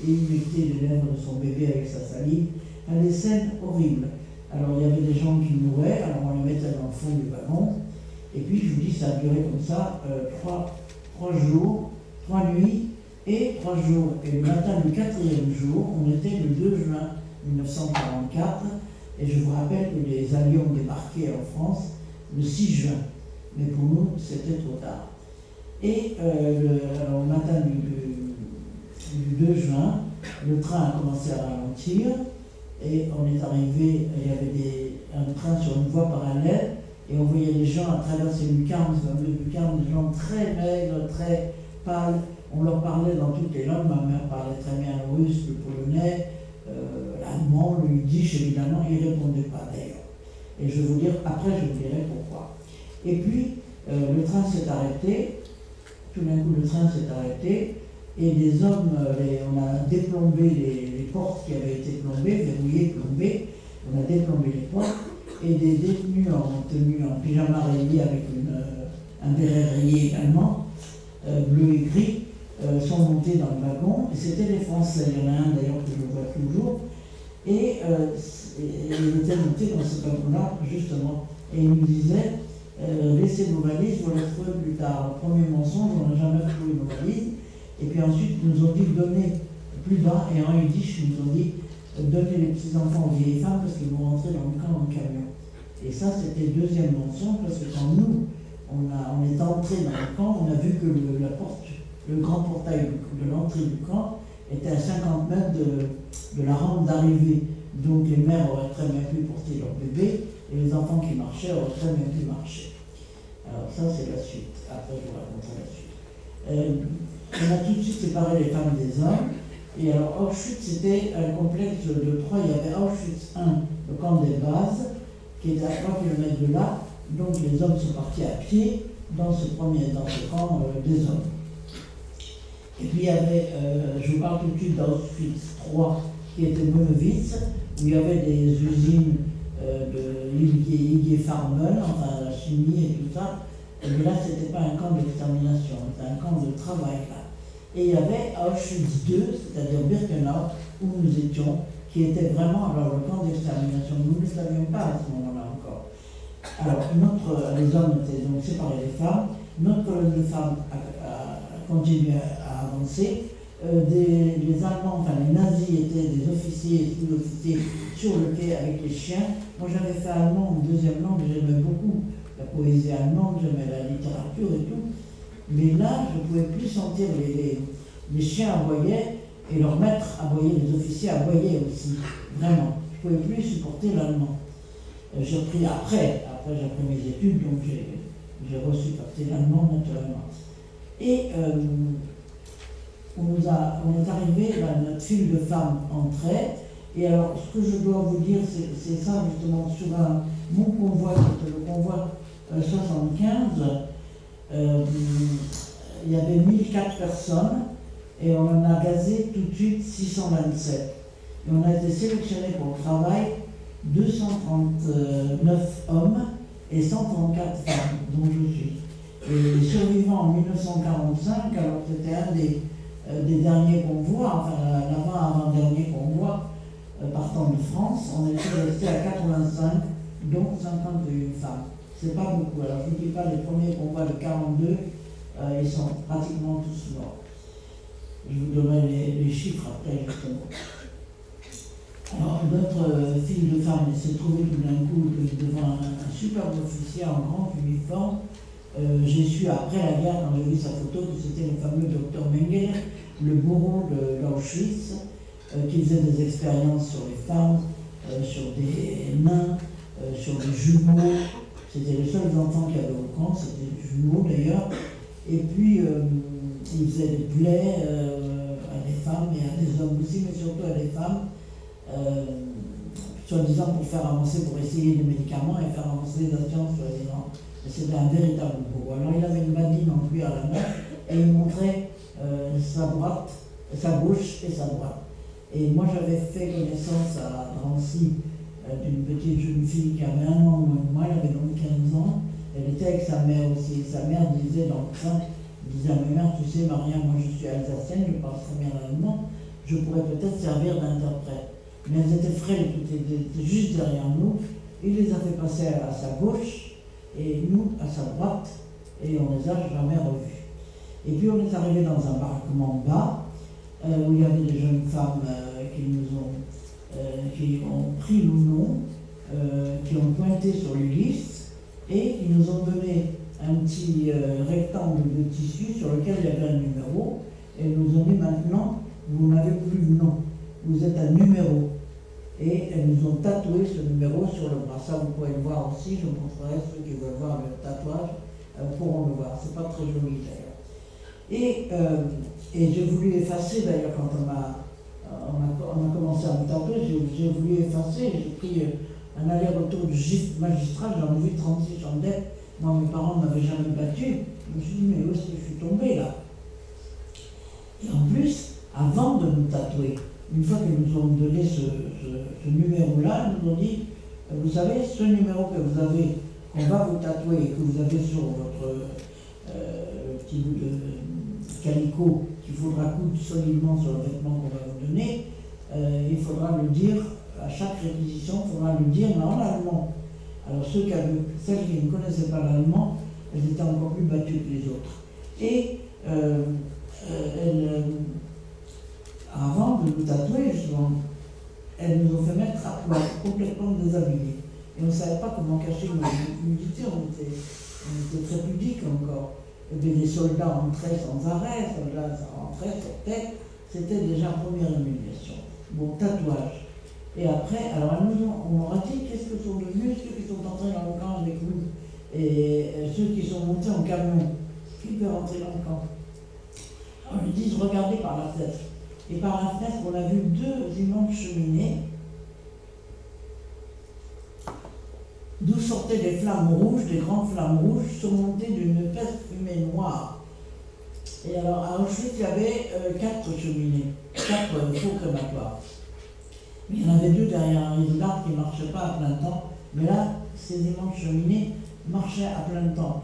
humecter les lèvres de son bébé avec sa salive. Des scènes horribles. Alors il y avait des gens qui mouraient, alors on les mettait dans le fond du wagon, et puis je vous dis, ça a duré comme ça 3 jours, 3 nuits et 3 jours. Et le matin du 4e jour, on était le 2 juin 1944, et je vous rappelle que les Alliés ont débarqué en France le 6 juin, mais pour nous c'était trop tard. Et alors, au matin du 2 juin, le train a commencé à ralentir, et on est arrivé, il y avait un train sur une voie parallèle, et on voyait les gens à travers ces lucarnes, des gens très maigres, très pâles. On leur parlait dans toutes les langues, ma mère parlait très bien le russe, le polonais, l'allemand, le yiddish évidemment, ils ne répondaient pas d'ailleurs. Et je vais vous dire, après je vous dirai pourquoi. Et puis, le train s'est arrêté, tout d'un coup le train s'est arrêté, et les hommes, on a déplombé les portes qui avaient été plombées, verrouillées, plombées, on a déplombé les portes, et des détenus en tenue en pyjama rayé avec un béret rayé également, bleu et gris, sont montés dans le wagon, et c'était les Français, il y en a un d'ailleurs que je vois toujours, et il était monté dans ce wagon-là, justement, et il nous disait, laissez vos valises, vous les trouverez plus tard. Le premier mensonge, on n'a jamais trouvé nos valises, et puis ensuite ils nous ont dit donner plus bas, et en yiddish ils nous ont dit donnez les petits-enfants aux vieilles femmes parce qu'ils vont rentrer dans le camp en camion. Et ça c'était le deuxième mensonge, parce que quand nous, on est entrés dans le camp, on a vu que le grand portail de l'entrée du camp était à 50 mètres de la rampe d'arrivée. Donc les mères auraient très bien pu porter leur bébé, et les enfants qui marchaient auraient très bien pu marcher. Alors ça c'est la suite, après je vous raconterai la suite. On a tout de suite séparé les femmes des hommes, et alors Auschwitz c'était un complexe de 3, il y avait Auschwitz 1, le camp des bases, qui était à 3 km de là, donc les hommes sont partis à pied dans ce camp des hommes. Et puis il y avait, je vous parle tout de suite d'Auschwitz 3, qui était Monowitz, où il y avait des usines de IG Farben, enfin la chimie et tout ça. Mais là, ce n'était pas un camp d'extermination, c'était un camp de travail là. Et il y avait Auschwitz 2, c'est-à-dire Birkenau, où nous étions, qui était vraiment alors, le camp d'extermination. Nous ne le savions pas à ce moment-là encore. Alors, les hommes étaient donc séparés des femmes, notre colonne de femmes a continué à avancer, les Allemands, enfin les nazis étaient des officiers et sous-officiers sur le quai avec les chiens. Moi j'avais fait allemand en deuxième langue, j'aimais beaucoup la poésie allemande, j'aimais la littérature et tout. Mais là, je ne pouvais plus sentir les chiens aboyaient et leurs maîtres aboyaient, les officiers aboyaient aussi, vraiment. Je ne pouvais plus supporter l'allemand. J'ai appris après j'ai appris mes études, donc j'ai resupporté l'allemand naturellement. Et on est arrivé, notre file de femmes entrait, et alors ce que je dois vous dire, c'est ça justement, sur mon convoi, c'était le convoi 75, il y avait 1004 personnes, et on en a gazé tout de suite 627. Et on a été sélectionnés pour le travail 239 hommes et 134 femmes, dont je suis. Et les survivants en 1945, alors c'était un des derniers convois, enfin l'avant-avant-dernier convoi partant de France, on était resté à 85, dont 51 femmes. C'est pas beaucoup. Alors je ne dis pas les premiers convois de 42, ils sont pratiquement tous morts. Je vous donnerai les chiffres après, justement. Alors, notre file de femme s'est trouvée tout d'un coup devant un superbe officier en grand uniforme. J'ai su après la guerre, quand j'ai vu sa photo, que c'était le fameux docteur Mengele, le bourreau de l'Auschwitz, qui faisait des expériences sur les femmes, sur des nains, sur des jumeaux. C'était les seuls enfants qu'il y avait au camp, c'était des jumeaux d'ailleurs. Et puis, il faisait des plaies à des femmes et à des hommes aussi, mais surtout à des femmes. Soi-disant pour faire avancer, pour essayer des médicaments et faire avancer la science, soi-disant. C'était un véritable bourreau. Alors il avait une badine en cuir à la main et il montrait sa gauche et sa droite. Et moi j'avais fait connaissance à Drancy d'une petite jeune fille qui avait 1 an moins que moi, elle avait donc 15 ans. Elle était avec sa mère aussi. Sa mère disait dans le train, disait à ma mère, tu sais Maria, moi je suis alsacienne, je parle très bien l'allemand, je pourrais peut-être servir d'interprète. Mais elles étaient frêles, elles étaient juste derrière nous. Il les a fait passer à sa gauche et nous à sa droite, et on les a jamais revus. Et puis on est arrivé dans un baraquement bas, où il y avait des jeunes femmes qui ont pris nos noms, qui ont pointé sur les listes, et qui nous ont donné un petit rectangle de tissu sur lequel il y avait un numéro, et nous ont dit maintenant, vous n'avez plus de nom, vous êtes un numéro. Et elles nous ont tatoué ce numéro sur le bras. Ça, vous pouvez le voir aussi, je vous montrerai, ceux qui veulent voir le tatouage pourront le voir. C'est pas très joli d'ailleurs. Et j'ai voulu effacer d'ailleurs quand on a commencé à me tatouer, j'ai voulu effacer, j'ai pris un aller-retour du gifle magistral, j'en ai vu 36 en tête. Moi, mes parents ne m'avaient jamais battu. Je me suis dit, mais où est-ce que je suis tombée là? Et en plus, avant de nous tatouer, une fois qu'ils nous ont donné ce numéro-là, ils nous ont dit, vous savez, ce numéro que vous avez, qu'on va vous tatouer et que vous avez sur votre petit bout de calicot qu'il faudra coudre solidement sur le vêtement qu'on va vous donner, il faudra le dire, à chaque réquisition, il faudra le dire, mais en allemand. Alors celles qui ne connaissaient pas l'allemand, elles étaient encore plus battues que les autres. Et avant de nous tatouer, justement, elles nous ont fait mettre à poil, complètement déshabillés. Et on ne savait pas comment cacher nos nudité, on était très pudiques encore. Et bien, les soldats entraient sans arrêt, les soldats entraient, sortaient, c'était déjà une première humiliation. Bon, tatouage. Et après, alors on m'aura dit qu'est-ce que sont devenus ceux qui sont entrés dans le camp avec nous et ceux qui sont montés en camion. Qui peut rentrer dans le camp? Alors ils disent regardez par la fenêtre. Et par la fenêtre, on a vu 2 immenses cheminées d'où sortaient des flammes rouges, des grandes flammes rouges, surmontées d'une épaisse fumée noire. Et alors à Auschwitz, il y avait 4 cheminées, 4 faux crématoires. Il y en avait 2 derrière un rideau d'arbre qui ne marchaient pas à plein temps, mais là, ces immenses cheminées marchaient à plein temps.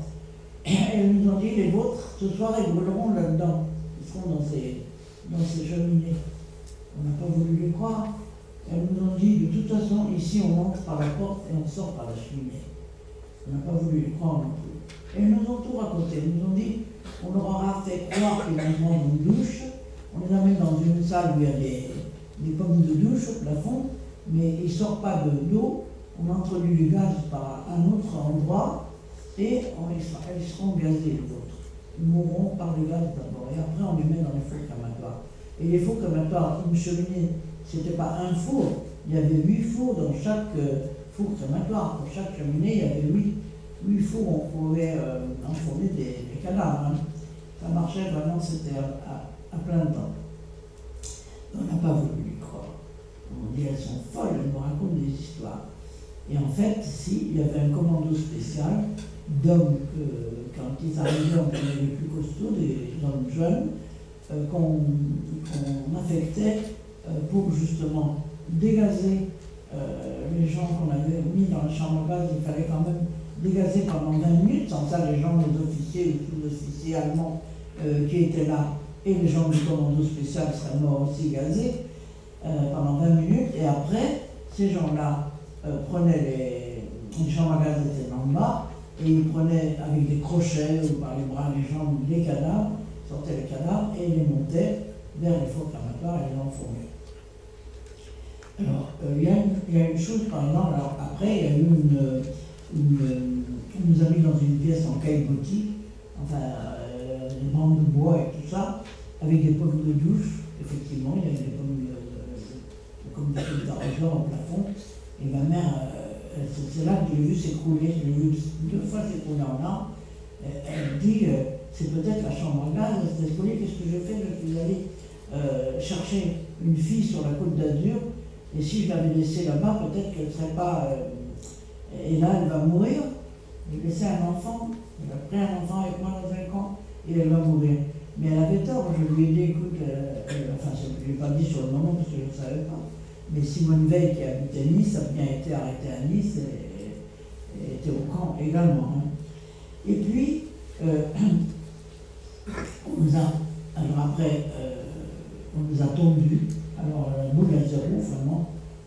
Et elles nous ont dit, les vôtres, ce soir, ils brûleront là-dedans. Ils seront dans ces cheminées. On n'a pas voulu les croire. Elles nous ont dit, de toute façon, ici, on entre par la porte et on sort par la cheminée. On n'a pas voulu les croire non plus. Et elles nous ont tout raconté. Elles nous ont dit, on leur aura fait croire qu'ils vont prendre une douche, on les amène dans une salle où il y a des pommes de douche au plafond, mais il ne sort pas d'eau, on introduit du gaz par un autre endroit et ils seront gazés les autres. Ils mourront par le gaz d'abord et après on les met dans les fours crématoires. Et les fours crématoires, une cheminée, ce n'était pas un four, il y avait 8 fours dans chaque four crématoire. Pour chaque cheminée, il y avait 8 fours, on pouvait enfourner des cadavres. Hein. Ça marchait vraiment, c'était à plein temps. On n'a pas voulu y croire. On dit elles sont folles, elles nous racontent des histoires. Et en fait, si, il y avait un commando spécial d'hommes, quand ils arrivaient, on prenait les plus costauds, des hommes jeunes, qu'on affectait pour justement dégazer les gens qu'on avait mis dans la chambre à gaz. Il fallait quand même dégazer pendant 20 minutes, sans ça les gens, les officiers ou sous-officiers allemands qui étaient là et les gens du commando spécial seraient morts aussi gazés pendant 20 minutes. Et après, ces gens-là prenaient les chambres à gaz étaient en bas et ils prenaient avec des crochets ou par les bras les jambes les cadavres, sortaient les cadavres et les montaient vers les fours crématoires et les enfournaient. Alors, il y a une chose, par exemple, alors après, il y a eu on nous a mis dans une pièce en caillebotis, enfin, des bandes de bois et tout ça, avec des pommes de douche, effectivement, il y avait des pommes comme des pommes d'argent au plafond, et ma mère, c'est là que je l'ai vu s'écrouler, je l'ai vu 2 fois s'écrouler en larmes, elle dit, c'est peut-être la chambre à gaz, c'est écroulé, qu'est-ce que je fais? Je suis allée chercher une fille sur la Côte d'Azur, et si je l'avais laissée là-bas, peut-être qu'elle ne serait pas... et là, elle va mourir. J'ai laissé un enfant, elle a pris un enfant avec moi dans un camp, et elle va mourir. Mais elle avait tort, je lui ai dit, écoute, enfin, je ne lui ai pas dit sur le moment parce que je ne savais pas, mais Simone Veil, qui habitait Nice, a bien été arrêtée à Nice et était au camp également. Hein. Et puis, on nous a, alors après, on nous a tondus. Alors la boule à 0, vraiment,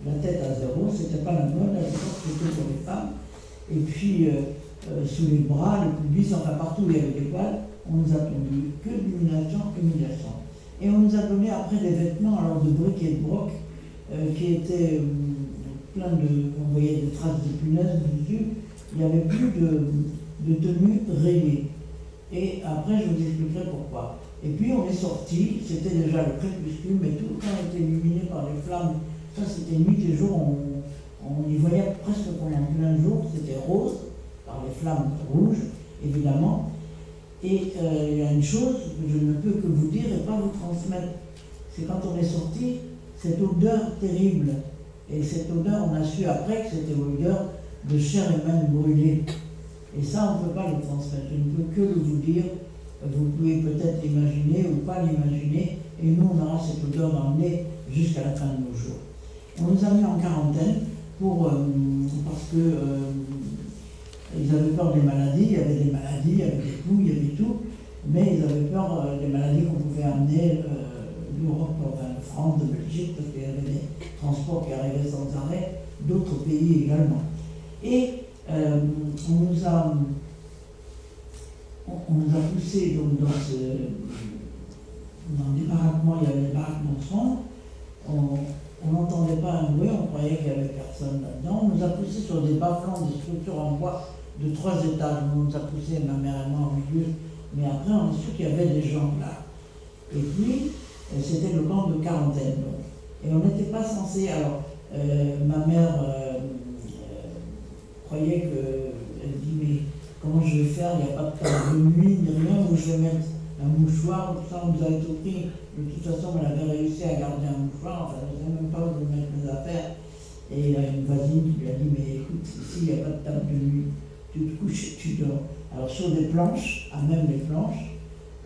la tête à 0, c'était pas la bonne, à l'époque c'était pour les femmes. Et puis sous les bras, le pubis, enfin partout où il y avait des poils, on nous a tondus, que d'humiliation, humiliation. Et on nous a donné après des vêtements alors de briques et de broc qui étaient plein de, on voyait des traces de punaises dessus, il n'y avait plus de tenue rayée. Et après je vous expliquerai pourquoi. Et puis on est sorti, c'était déjà le crépuscule, mais tout le temps était illuminé par les flammes. Ça c'était nuit et jour, on y voyait presque pendant plein jour, c'était rose, par les flammes rouges, évidemment. Et il y a une chose que je ne peux que vous dire et pas vous transmettre, c'est quand on est sorti, cette odeur terrible. Et cette odeur, on a su après que c'était l'odeur de chair humaine brûlée. Et ça, on ne peut pas le transmettre, je ne peux que le vous dire. Vous pouvez peut-être l'imaginer ou pas l'imaginer, et nous on aura cette odeur dans le nez jusqu'à la fin de nos jours. On nous a mis en quarantaine parce que ils avaient peur des maladies, il y avait des maladies, il y avait des coups, il y avait tout, mais ils avaient peur des maladies qu'on pouvait amener d'Europe, enfin de France, de Belgique, parce qu'il y avait des transports qui arrivaient sans arrêt, d'autres pays également. Et on nous a poussés donc, dans des baraquements, il y avait des baraquements de soins, on n'entendait pas un bruit, on croyait qu'il n'y avait personne là-dedans. On nous a poussés sur des bas-flancs, des structures en bois de 3 étages. On nous a poussés, ma mère et moi, au milieu, mais après on a su qu'il y avait des gens là. Et puis, c'était le camp de quarantaine. Donc. Et on n'était pas censé, alors, ma mère croyait que, elle dit, mais comment je vais faire, il n'y a pas de table de nuit, ni rien, où je vais mettre un mouchoir, tout ça, on nous avait tout pris. De toute façon, on avait réussi à garder un mouchoir, enfin, je ne savais même pas où je vais mettre mes affaires. Et il y a une voisine qui lui a dit, mais écoute, ici, il n'y a pas de table de nuit, tu te couches et tu dors. Alors, sur des planches, à même les planches,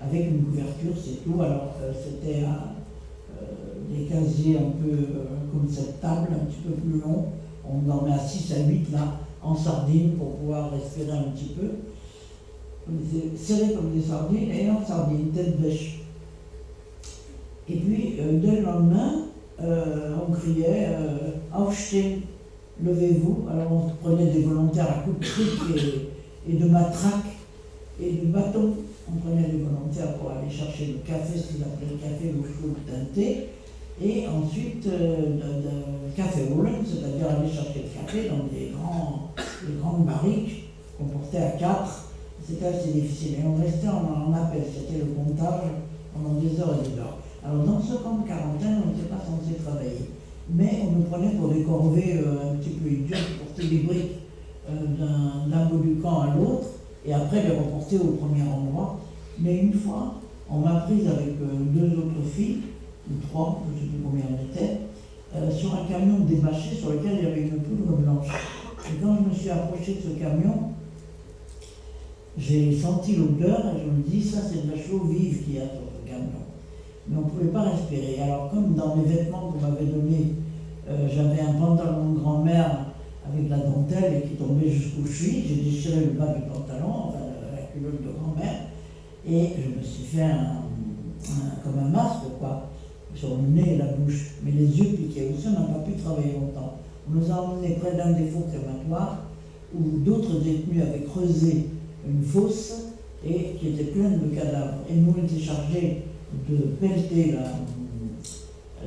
avec une couverture, c'est tout. Alors, c'était des casiers un peu comme cette table, un petit peu plus long. On dormait à 6 à 8 là, en sardines pour pouvoir respirer un petit peu. On était serrés comme des sardines et en sardines, tête bêche. Et puis, dès le lendemain, on criait Aufstehen, levez-vous. Alors on prenait des volontaires à coups de cric et de matraques et de bâtons on prenait des volontaires pour aller chercher le café, ce qu'ils appelaient le café au chaud teinté, et ensuite de café holen, c'est-à-dire aller chercher le café dans des grandes barriques qu'on portait à 4. C'était assez difficile. Et on restait en appel, c'était le comptage pendant des heures et des heures. Alors dans ce camp de quarantaine, on n'était pas censé travailler. Mais on nous prenait pour des corvées un petit peu idiotes, porter des briques d'un bout du camp à l'autre, et après les reporter au premier endroit. Mais une fois, on m'a prise avec 2 autres filles, ou 3, je ne sais plus combien on était, sur un camion débâché sur lequel il y avait une poudre blanche. Et quand je me suis approché de ce camion, j'ai senti l'odeur et je me dis, ça c'est de la chaux vive qu'il y a sur ce camion. Mais on ne pouvait pas respirer. Alors comme dans les vêtements qu'on m'avait donnés, j'avais un pantalon de grand-mère avec la dentelle et qui tombait jusqu'aux chevilles, j'ai déchiré le bas du pantalon, enfin la culotte de grand-mère, et je me suis fait comme un masque, quoi, sur le nez et la bouche. Mais les yeux piquaient aussi, on n'a pas pu travailler longtemps. On nous a emmenés près d'un des fours crématoires où d'autres détenus avaient creusé une fosse et qui était pleine de cadavres. Et nous, on était chargés de pelleter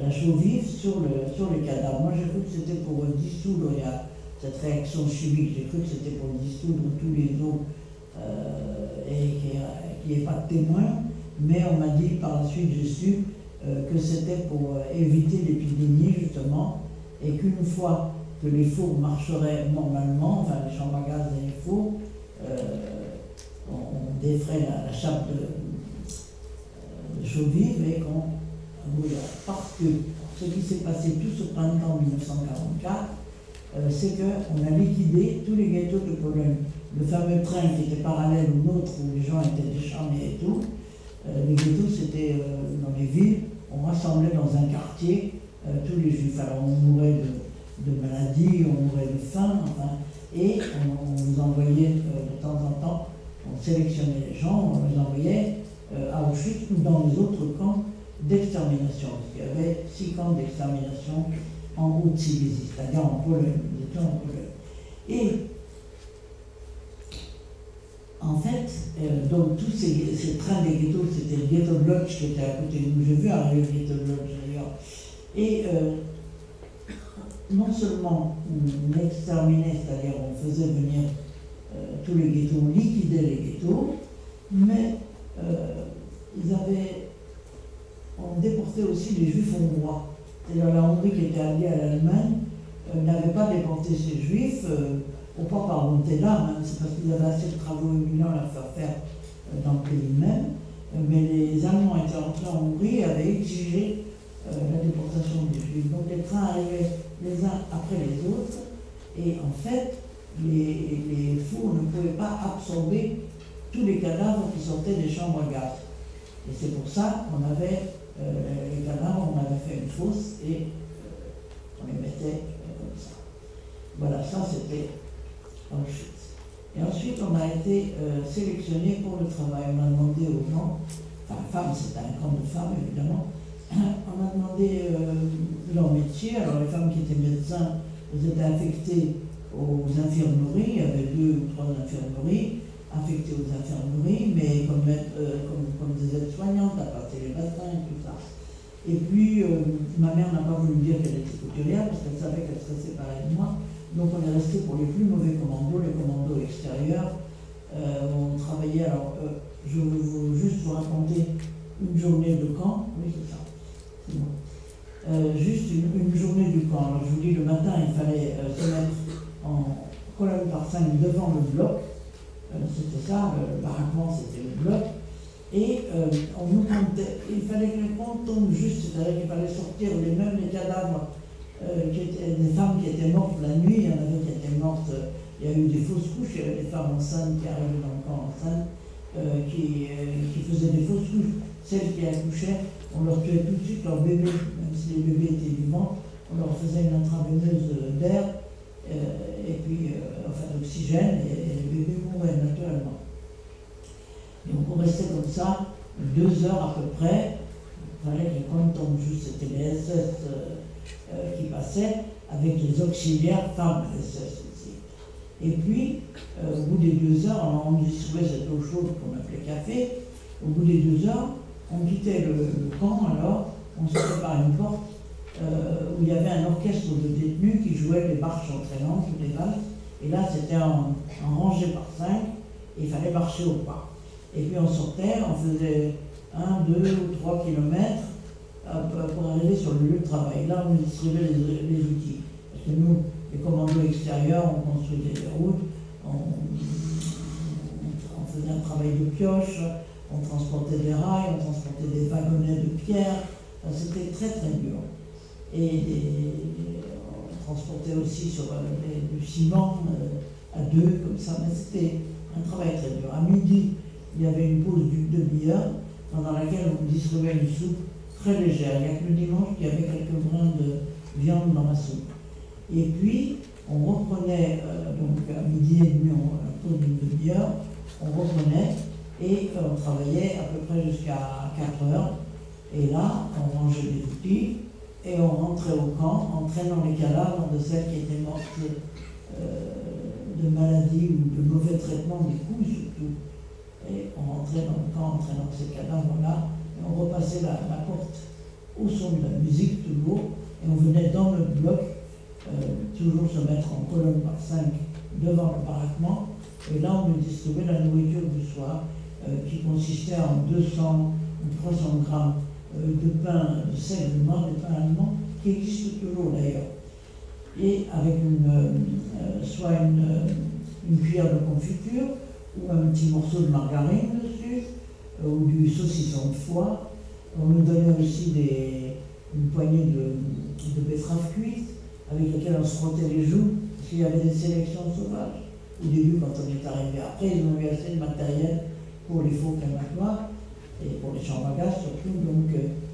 la chaux vive sur les cadavres. Moi, j'ai cru que c'était pour dissoudre, il y a cette réaction chimique, j'ai cru que c'était pour dissoudre tous les os et qu'il n'y ait pas de témoins. Mais on m'a dit par la suite, j'ai su que c'était pour éviter l'épidémie, justement, et qu'une fois que les fours marcheraient normalement, enfin les chambres à gaz et les fours, on défrait la chape de chaux vive et qu'on brûlait. Parce que ce qui s'est passé tout ce printemps 1944, c'est qu'on a liquidé tous les ghettos de Pologne. Le fameux train qui était parallèle au nôtre où les gens étaient décharnés et tout, les ghettos c'était dans les villes, on rassemblait dans un quartier tous les juifs. Alors on mourait de maladies, on mourait de faim, enfin, et on nous envoyait de temps en temps, on sélectionnait les gens, on les envoyait à Auschwitz ou dans les autres camps d'extermination. Il y avait 6 camps d'extermination en Haute-Silésie, c'est-à-dire en Pologne, nous étions en Pologne. Et en fait, donc tous ces trains des ghettos, c'était le ghetto de Lodz qui était à côté de nous. J'ai vu arriver le ghetto de Lodz d'ailleurs. Et non seulement on exterminait, c'est-à-dire on faisait venir tous les ghettos, on liquidait les ghettos, mais on déportait aussi les juifs hongrois. C'est-à-dire la Hongrie qui était alliée à l'Allemagne n'avait pas déporté ces juifs, ou pas par volonté d'âme, hein, c'est parce qu'ils avaient assez de travaux humiliants à leur faire faire dans le pays même, mais les Allemands étaient entrés en Hongrie et avaient exigé la déportation des juifs. Donc les trains arrivaient les uns après les autres, et en fait, les fours ne pouvaient pas absorber tous les cadavres qui sortaient des chambres à gaz. Et c'est pour ça qu'on avait les cadavres, on avait fait une fosse et on les mettait comme ça. Voilà, ça c'était Auschwitz. Et ensuite, on a été sélectionnés pour le travail. On a demandé aux gens, enfin, femmes, c'était un camp de femmes évidemment, on a demandé leur métier. Alors, les femmes qui étaient médecins, elles étaient affectées aux infirmeries, il y avait 2 ou 3 infirmeries, affectées aux infirmeries, mais comme des aides-soignantes, à passer les bassins et tout ça. Et puis, ma mère n'a pas voulu dire qu'elle était couturière, parce qu'elle savait qu'elle serait séparée de moi. Donc on est resté pour les plus mauvais commandos, les commandos extérieurs. On travaillait, alors je veux juste vous raconter une journée de camp. Oui, c'est ça, c'est bon. Juste une journée du camp. Alors je vous dis, le matin, il fallait se mettre en colonne par 5 devant le bloc. C'était ça, le baraquement, c'était le bloc. Et on nous comptait, il fallait que les comptes tombent juste, c'est-à-dire qu'il fallait sortir les cadavres des femmes qui étaient mortes la nuit. Il y en avait qui étaient mortes, il y a eu des fausses couches, il y avait des femmes enceintes qui arrivaient dans le camp enceintes, qui faisaient des fausses couches. Celles qui accouchaient, on leur tuait tout de suite leur bébé, même si les bébés étaient vivants, on leur faisait une intraveineuse d'air, et puis, enfin d'oxygène, et les bébés mouraient naturellement. Donc on restait comme ça 2 heures à peu près. Il fallait que les comptes tombent juste, c'était les SS qui passaient avec les auxiliaires femmes SS aussi. Et puis, au bout des 2 heures, on dissouait cette eau chaude qu'on appelait café, Au bout des 2 heures, on quittait le camp, alors on sortait par une porte où il y avait un orchestre de détenus qui jouait des marches entraînantes, ou des valses. Et là, c'était en rangée par 5, et il fallait marcher au pas. Et puis on sortait, on faisait 1, 2 ou 3 kilomètres pour arriver sur le lieu de travail. Là, on distribuait les outils. Parce que nous, les commandos extérieurs, on construisait des routes, on faisait un travail de pioche, on transportait des rails, on transportait des wagonnets de pierre. Enfin, c'était très très dur. Et on transportait aussi sur du ciment à 2, comme ça, mais c'était un travail très dur. À midi, il y avait une pause d'une demi-heure pendant laquelle on distribuait une soupe très légère. Il n'y a que le dimanche qu'il y avait quelques brins de viande dans la soupe. Et puis, on reprenait, donc à midi et demi, à pause d'une demi-heure, on reprenait et on travaillait à peu près jusqu'à 4 heures. Et là, on rangeait les outils et on rentrait au camp en traînant les cadavres de celles qui étaient mortes de maladie ou de mauvais traitements des coups surtout. Et on rentrait dans le camp en traînant ces cadavres-là et on repassait la porte au son de la musique toujours et on venait dans le bloc toujours se mettre en colonne par 5 devant le baraquement. Et là, on nous distribuait la nourriture du soir qui consistait en 200 ou 300 grammes de pain de seigle noir, de pain allemand, qui existe toujours d'ailleurs. Et avec soit une cuillère de confiture, ou un petit morceau de margarine dessus, ou du saucisson de foie. On nous donnait aussi une poignée de betteraves cuites, avec lesquelles on se frottait les joues, parce qu'il y avait des sélections sauvages. Au début, quand on est arrivé, après, ils ont eu assez de matériel pour les faux crématoires, et pour les chambres à gaz surtout, donc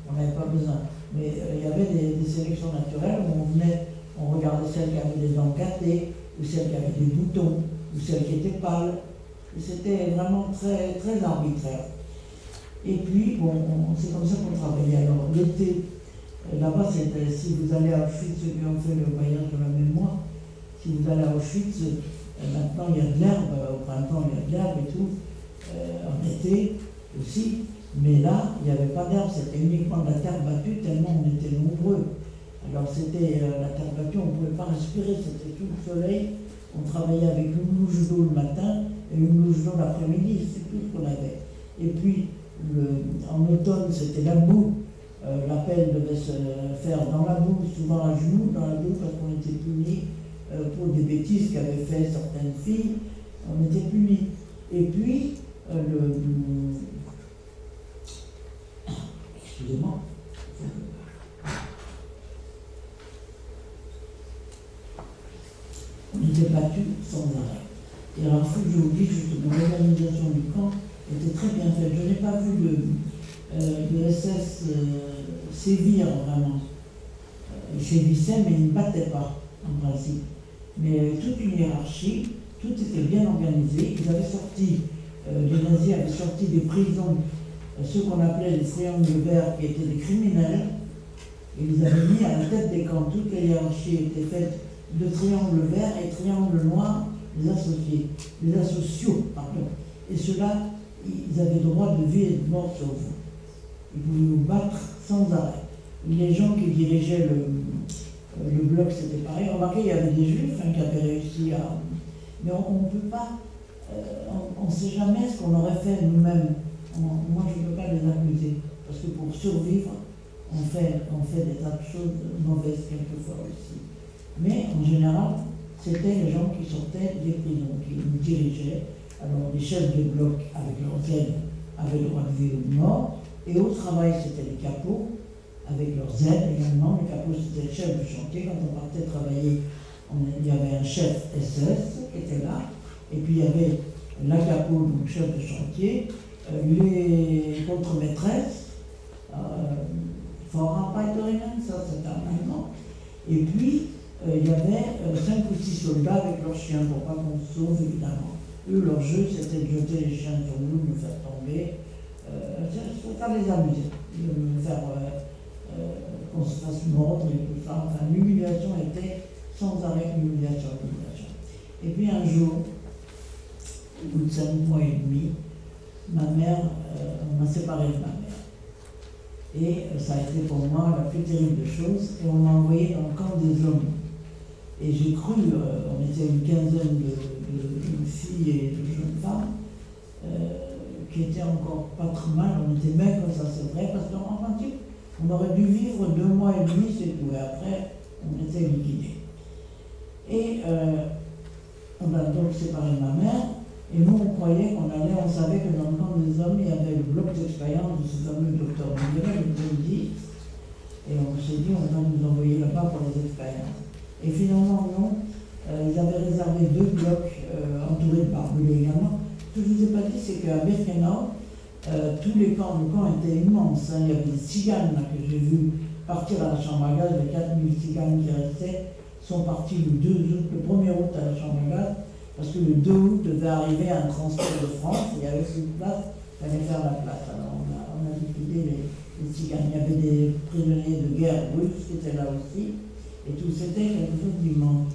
on n'avait pas besoin. Mais il y avait des sélections naturelles où on regardait celles qui avaient des dents gâtées, ou celles qui avaient des boutons, ou celles qui étaient pâles. Et c'était vraiment très, très arbitraire. Et puis, bon, c'est comme ça qu'on travaillait. Alors, l'été, là-bas, c'était, si vous allez à Auschwitz, ceux qui ont fait le voyage de la mémoire, si vous allez à Auschwitz, maintenant il y a de l'herbe, au printemps il y a de l'herbe et tout, en été aussi. Mais là, il n'y avait pas d'herbe, c'était uniquement de la terre battue, tellement on était nombreux. Alors c'était la terre battue, on ne pouvait pas respirer, c'était tout le soleil. On travaillait avec une louche d'eau le matin et une louche d'eau l'après-midi, c'est tout ce qu'on avait. Et puis, en automne, c'était la boue. La pelle devait se faire dans la boue, souvent à genoux, dans la boue, parce qu'on était punis pour des bêtises qu'avaient fait certaines filles. On était punis. Et puis, excusez-moi. On était battus sans arrêt. Et alors, il faut que je vous dise justement, l'organisation du camp était très bien faite. Je n'ai pas vu de SS sévir vraiment. Ils sévissaient, mais ils ne battaient pas, en principe. Mais toute une hiérarchie, tout était bien organisé. Ils avaient sorti, les nazis avaient sorti des prisons, ceux qu'on appelait les triangles verts, qui étaient des criminels, et ils avaient mis à la tête des camps. Toute la hiérarchie était faite de triangles verts et triangles noirs, les associés, les asociaux, pardon. Et ceux-là, ils avaient droit de vie et de mort sur vous. Ils pouvaient vous battre sans arrêt. Les gens qui dirigeaient le bloc, c'était pareil. Remarquez, il y avait des juifs qui avaient réussi à... Mais on ne peut pas... on ne sait jamais ce qu'on aurait fait nous-mêmes. Moi, je ne peux pas les accuser. Parce que pour survivre, on fait des tas de choses mauvaises quelquefois aussi. Mais en général, c'était les gens qui sortaient des prisons, qui nous dirigeaient. Alors les chefs de bloc avec leurs aides avaient le droit de vie ou de mort. Et au travail, c'était les capots avec leurs aides également. Les capots, c'était le chef de chantier. Quand on partait travailler, il y avait un chef SS qui était là. Et puis il y avait la capot, donc chef de chantier, les contre-maîtresses, Vorarbeiterin, ça c'était un allemand. Et puis, il y avait 5 ou 6 soldats avec leurs chiens, pour pas qu'on se sauve évidemment. Eux, leur jeu, c'était de jeter les chiens sur nous, de nous faire tomber. Ça les amusait, de nous faire qu'on se fasse mordre et tout ça. Enfin, l'humiliation était sans arrêt, l'humiliation. Et puis un jour, au bout de 5 mois et demi, ma mère, on m'a séparé de ma mère. Et ça a été pour moi la plus terrible des choses. Et on m'a envoyé dans le camp des hommes. Et j'ai cru, on était une quinzaine de filles et de jeunes femmes, qui étaient encore pas trop mal. On était maigres, ça c'est vrai, parce qu'en principe, on aurait dû vivre 2 mois et demi, c'est tout. Et après, on était liquidés. Et on a donc séparé ma mère. Et nous, on croyait qu'on allait, on savait que dans le camp des hommes, il y avait le bloc d'expérience de ce fameux docteur Mengele, le Boldi. Et on s'est dit, on va nous envoyer là-bas pour les expériences. Et finalement, non. Ils avaient réservé 2 blocs entourés de barbelés également. Ce que je ne vous ai pas dit, c'est qu'à Birkenau, tous les camps, le camp était immense. Hein. Il y avait des tziganes là, que j'ai vu partir à la chambre à gaz. Les 4000 tziganes qui restaient sont partis le 2 août, le 1er août à la chambre à gaz. Parce que le 2 août devait arriver un transport de France, il y avait une place, il fallait faire la place. Alors on a liquidé les tziganes. Il y avait des prisonniers de guerre russes qui étaient là aussi, et tout, c'était quelque chose d'immense.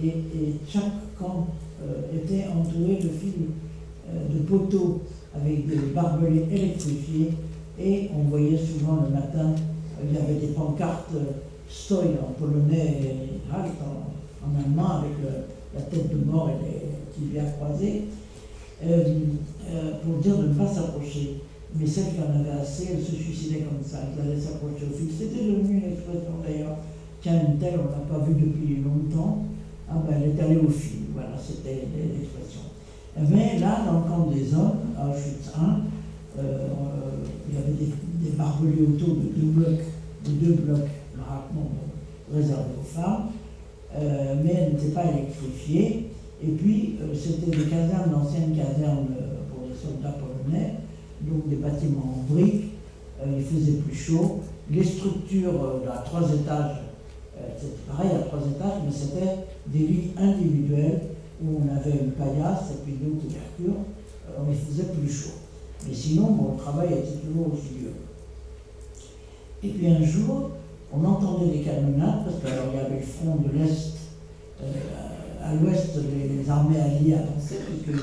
Et chaque camp était entouré de fils de poteaux avec des barbelés électrifiés, et on voyait souvent le matin, il y avait des pancartes Stoi en polonais et Halt en allemand avec la tête de mort et les tibias croisés, pour dire de ne pas s'approcher. Mais celles qui en avaient assez, elles se suicidaient comme ça, elles allaient s'approcher au fil. C'était devenu une expression d'ailleurs. Tiens, une telle, on l'a pas vue depuis longtemps, ah ben elle est allée au fil, voilà, c'était l'expression. Mais là, dans le camp des hommes, à Auschwitz I, il y avait des barbelés auto de 2 blocs, rarement réservés aux femmes, mais elles n'étaient pas électrifiées. Et puis, c'était des casernes, d'anciennes casernes pour les soldats polonais, donc des bâtiments en briques, il faisait plus chaud. Les structures à 3 étages, c'était pareil à 3 étages, mais c'était des lits individuels où on avait une paillasse et puis 2 couvertures, on les faisait plus chaud. Mais sinon, bon, le travail était toujours aussi dur. Et puis un jour, on entendait des canonnades, parce qu'il y avait le front de l'Est, à l'ouest, les armées alliées avançaient, puisque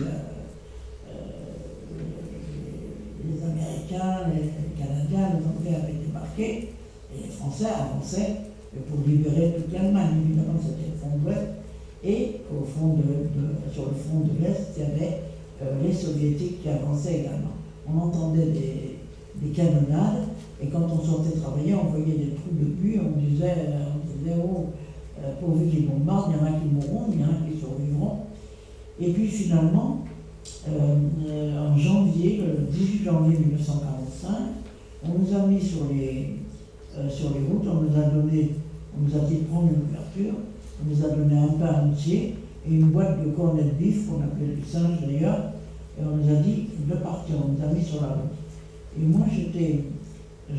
les Américains, les Canadiens, les Anglais avaient débarqué, et les Français avançaient pour libérer toute l'Allemagne. Évidemment, c'était le front de l'Ouest. Et sur le front de l'Est, il y avait les Soviétiques qui avançaient également. On entendait des canonnades, et quand on sortait travailler, on voyait des trous de buis, on disait oh, pourvu qu'ils bombardent, il y en a qui mourront, il y en a qui survivront. Et puis finalement, en janvier, le 18 janvier 1945, on nous a mis sur les routes, on nous a dit de prendre une couverture, on nous a donné un pain entier et une boîte de cornets de bif, qu'on appelait du singe d'ailleurs, et on nous a dit de partir, on nous a mis sur la route. Et moi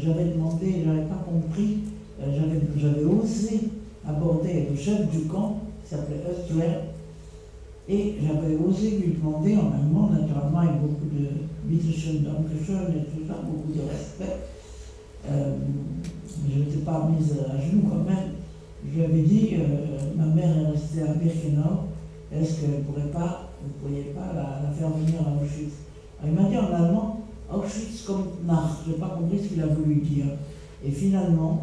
j'avais demandé, je n'avais pas compris, j'avais osé aborder le chef du camp, qui s'appelait Östler, et j'avais osé lui demander en allemand, naturellement avec beaucoup de Bitteschön, Dankeschön et tout ça, beaucoup de respect. Je n'étais pas mise à genoux quand même. Je lui avais dit, ma mère est restée à Birkenau, est-ce que vous ne pourriez pas la faire venir à Auschwitz? Alors, il m'a dit en allemand, Auschwitz kommt nach. Je n'ai pas compris ce qu'il a voulu dire. Et finalement,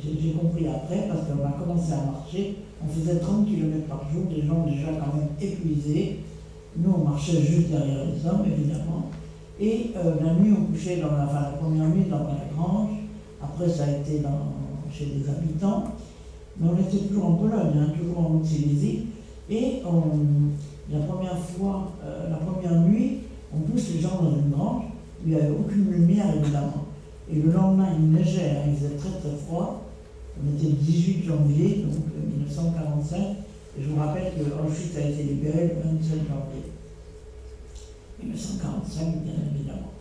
j'ai compris après, parce qu'on a commencé à marcher, on faisait 30 km par jour, des gens déjà quand même épuisés. Nous, on marchait juste derrière les hommes, évidemment. Et la nuit, on couchait la première nuit dans la grange. Après, ça a été chez des habitants. Mais on était toujours en Pologne, hein, toujours en Haute-Silésie. Et la première nuit, on pousse les gens dans une grange où il n'y avait aucune lumière, évidemment. Et le lendemain, il neigeait, hein, il faisait très très froid. On était le 18 janvier, donc 1945. Et je vous rappelle que Auschwitz a été libéré le 27 janvier 1945, bien évidemment.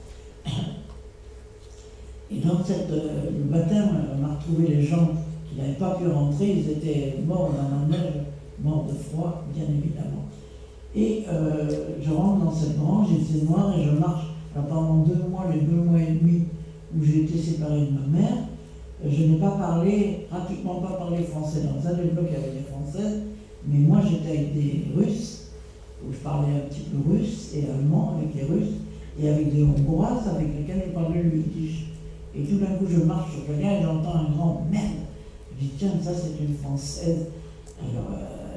Et dans le baptême, on a retrouvé les gens qui n'avaient pas pu rentrer, ils étaient morts dans la neige, morts de froid, bien évidemment. Et je rentre dans cette grange, il faisait noir et je marche. Alors, pendant 2 mois, les 2 mois et demi où j'ai été séparée de ma mère, je n'ai pratiquement pas parlé français. Dans un des blocs, il y avait des Françaises, mais moi j'étais avec des Russes, où je parlais un petit peu russe et allemand avec les Russes, et avec des Hongroises avec lesquelles je parlais le yiddish. Et tout d'un coup, je marche sur quelqu'un et j'entends un grand merde. Je dis, tiens, ça c'est une Française. Alors,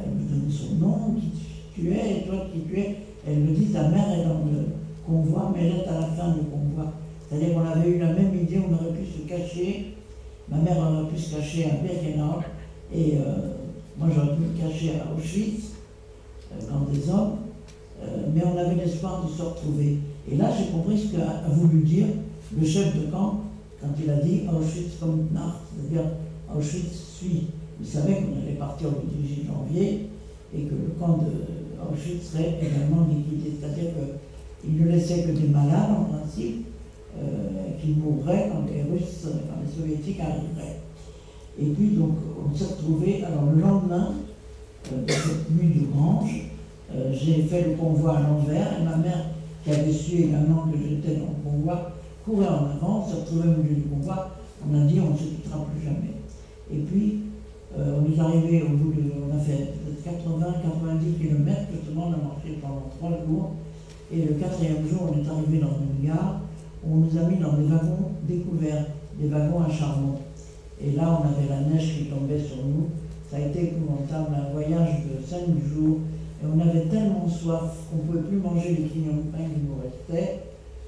elle me donne son nom, qui tu es, et toi qui tu es. Elle me dit, ta mère est dans le convoi, mais elle est à la fin du convoi. C'est-à-dire qu'on avait eu la même idée, on aurait pu se cacher. Ma mère aurait pu se cacher à Birkenau, et moi j'aurais pu me cacher à Auschwitz, dans des hommes, mais on avait l'espoir de se retrouver. Et là, j'ai compris ce qu'a voulu dire le chef de camp quand il a dit Auschwitz kommt nach, c'est-à-dire Auschwitz suit. Il savait qu'on allait partir le 18 janvier et que le camp de Auschwitz serait également liquidé. C'est-à-dire qu'il ne laissait que des malades, en principe, qui mourraient quand les Russes, quand les Soviétiques arriveraient. Et puis, donc, on s'est retrouvés. Alors, le lendemain de cette nuit de grange, j'ai fait le convoi à l'envers et ma mère, qui avait su également que j'étais dans le convoi, courait en avant, s'est retrouvée au milieu du convoi. On a dit on ne se quittera plus jamais. Et puis, on est arrivé au bout de. On a fait peut-être 80-90 km, justement, on a marché pendant 3 jours. Et le 4e jour, on est arrivé dans une gare où on nous a mis dans des wagons découverts, des wagons à charbon. Et là, on avait la neige qui tombait sur nous. Ça a été épouvantable, un voyage de 5 jours. Et on avait tellement soif qu'on ne pouvait plus manger les quignons de pain qui nous restaient.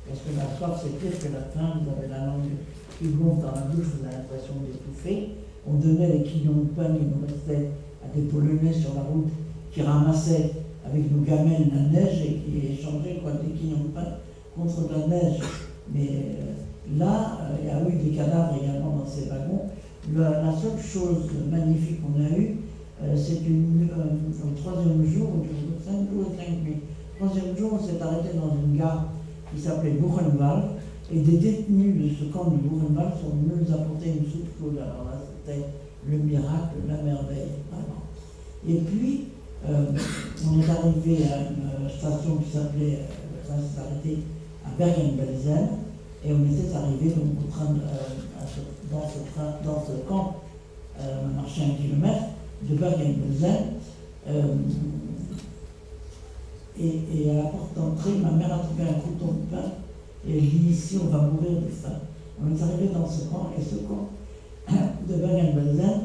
Parce que la soif, c'est pire que la faim. Vous avez la langue qui gonfle dans la bouche, vous avez l'impression d'étouffer. On donnait les quignons de pain qui nous restaient à des Polonais sur la route qui ramassaient avec nos gamelles la neige et qui échangeaient des quignons de pain contre de la neige. Mais là, il y a eu des cadavres également dans ces wagons. La seule chose magnifique qu'on a eue, c'est au 3e jour, 5 jours et 5 nuits. Le 3e jour, on s'est arrêté dans une gare qui s'appelait Buchenwald, et des détenus de ce camp de Buchenwald sont venus nous apporter une soupe chaude. Alors là, c'était le miracle, la merveille, vraiment. Et puis, on est arrivé à une station qui s'appelait, le train s'est arrêté à Bergen-Belsen, et on était arrivé donc au train dans ce camp, on a marché 1 kilomètre de Bergen-Belsen, et à la porte d'entrée, ma mère a trouvé un crouton de pain, et elle dit ici on va mourir de faim. On est arrivé dans ce camp, et ce camp de Bergen-Belsen,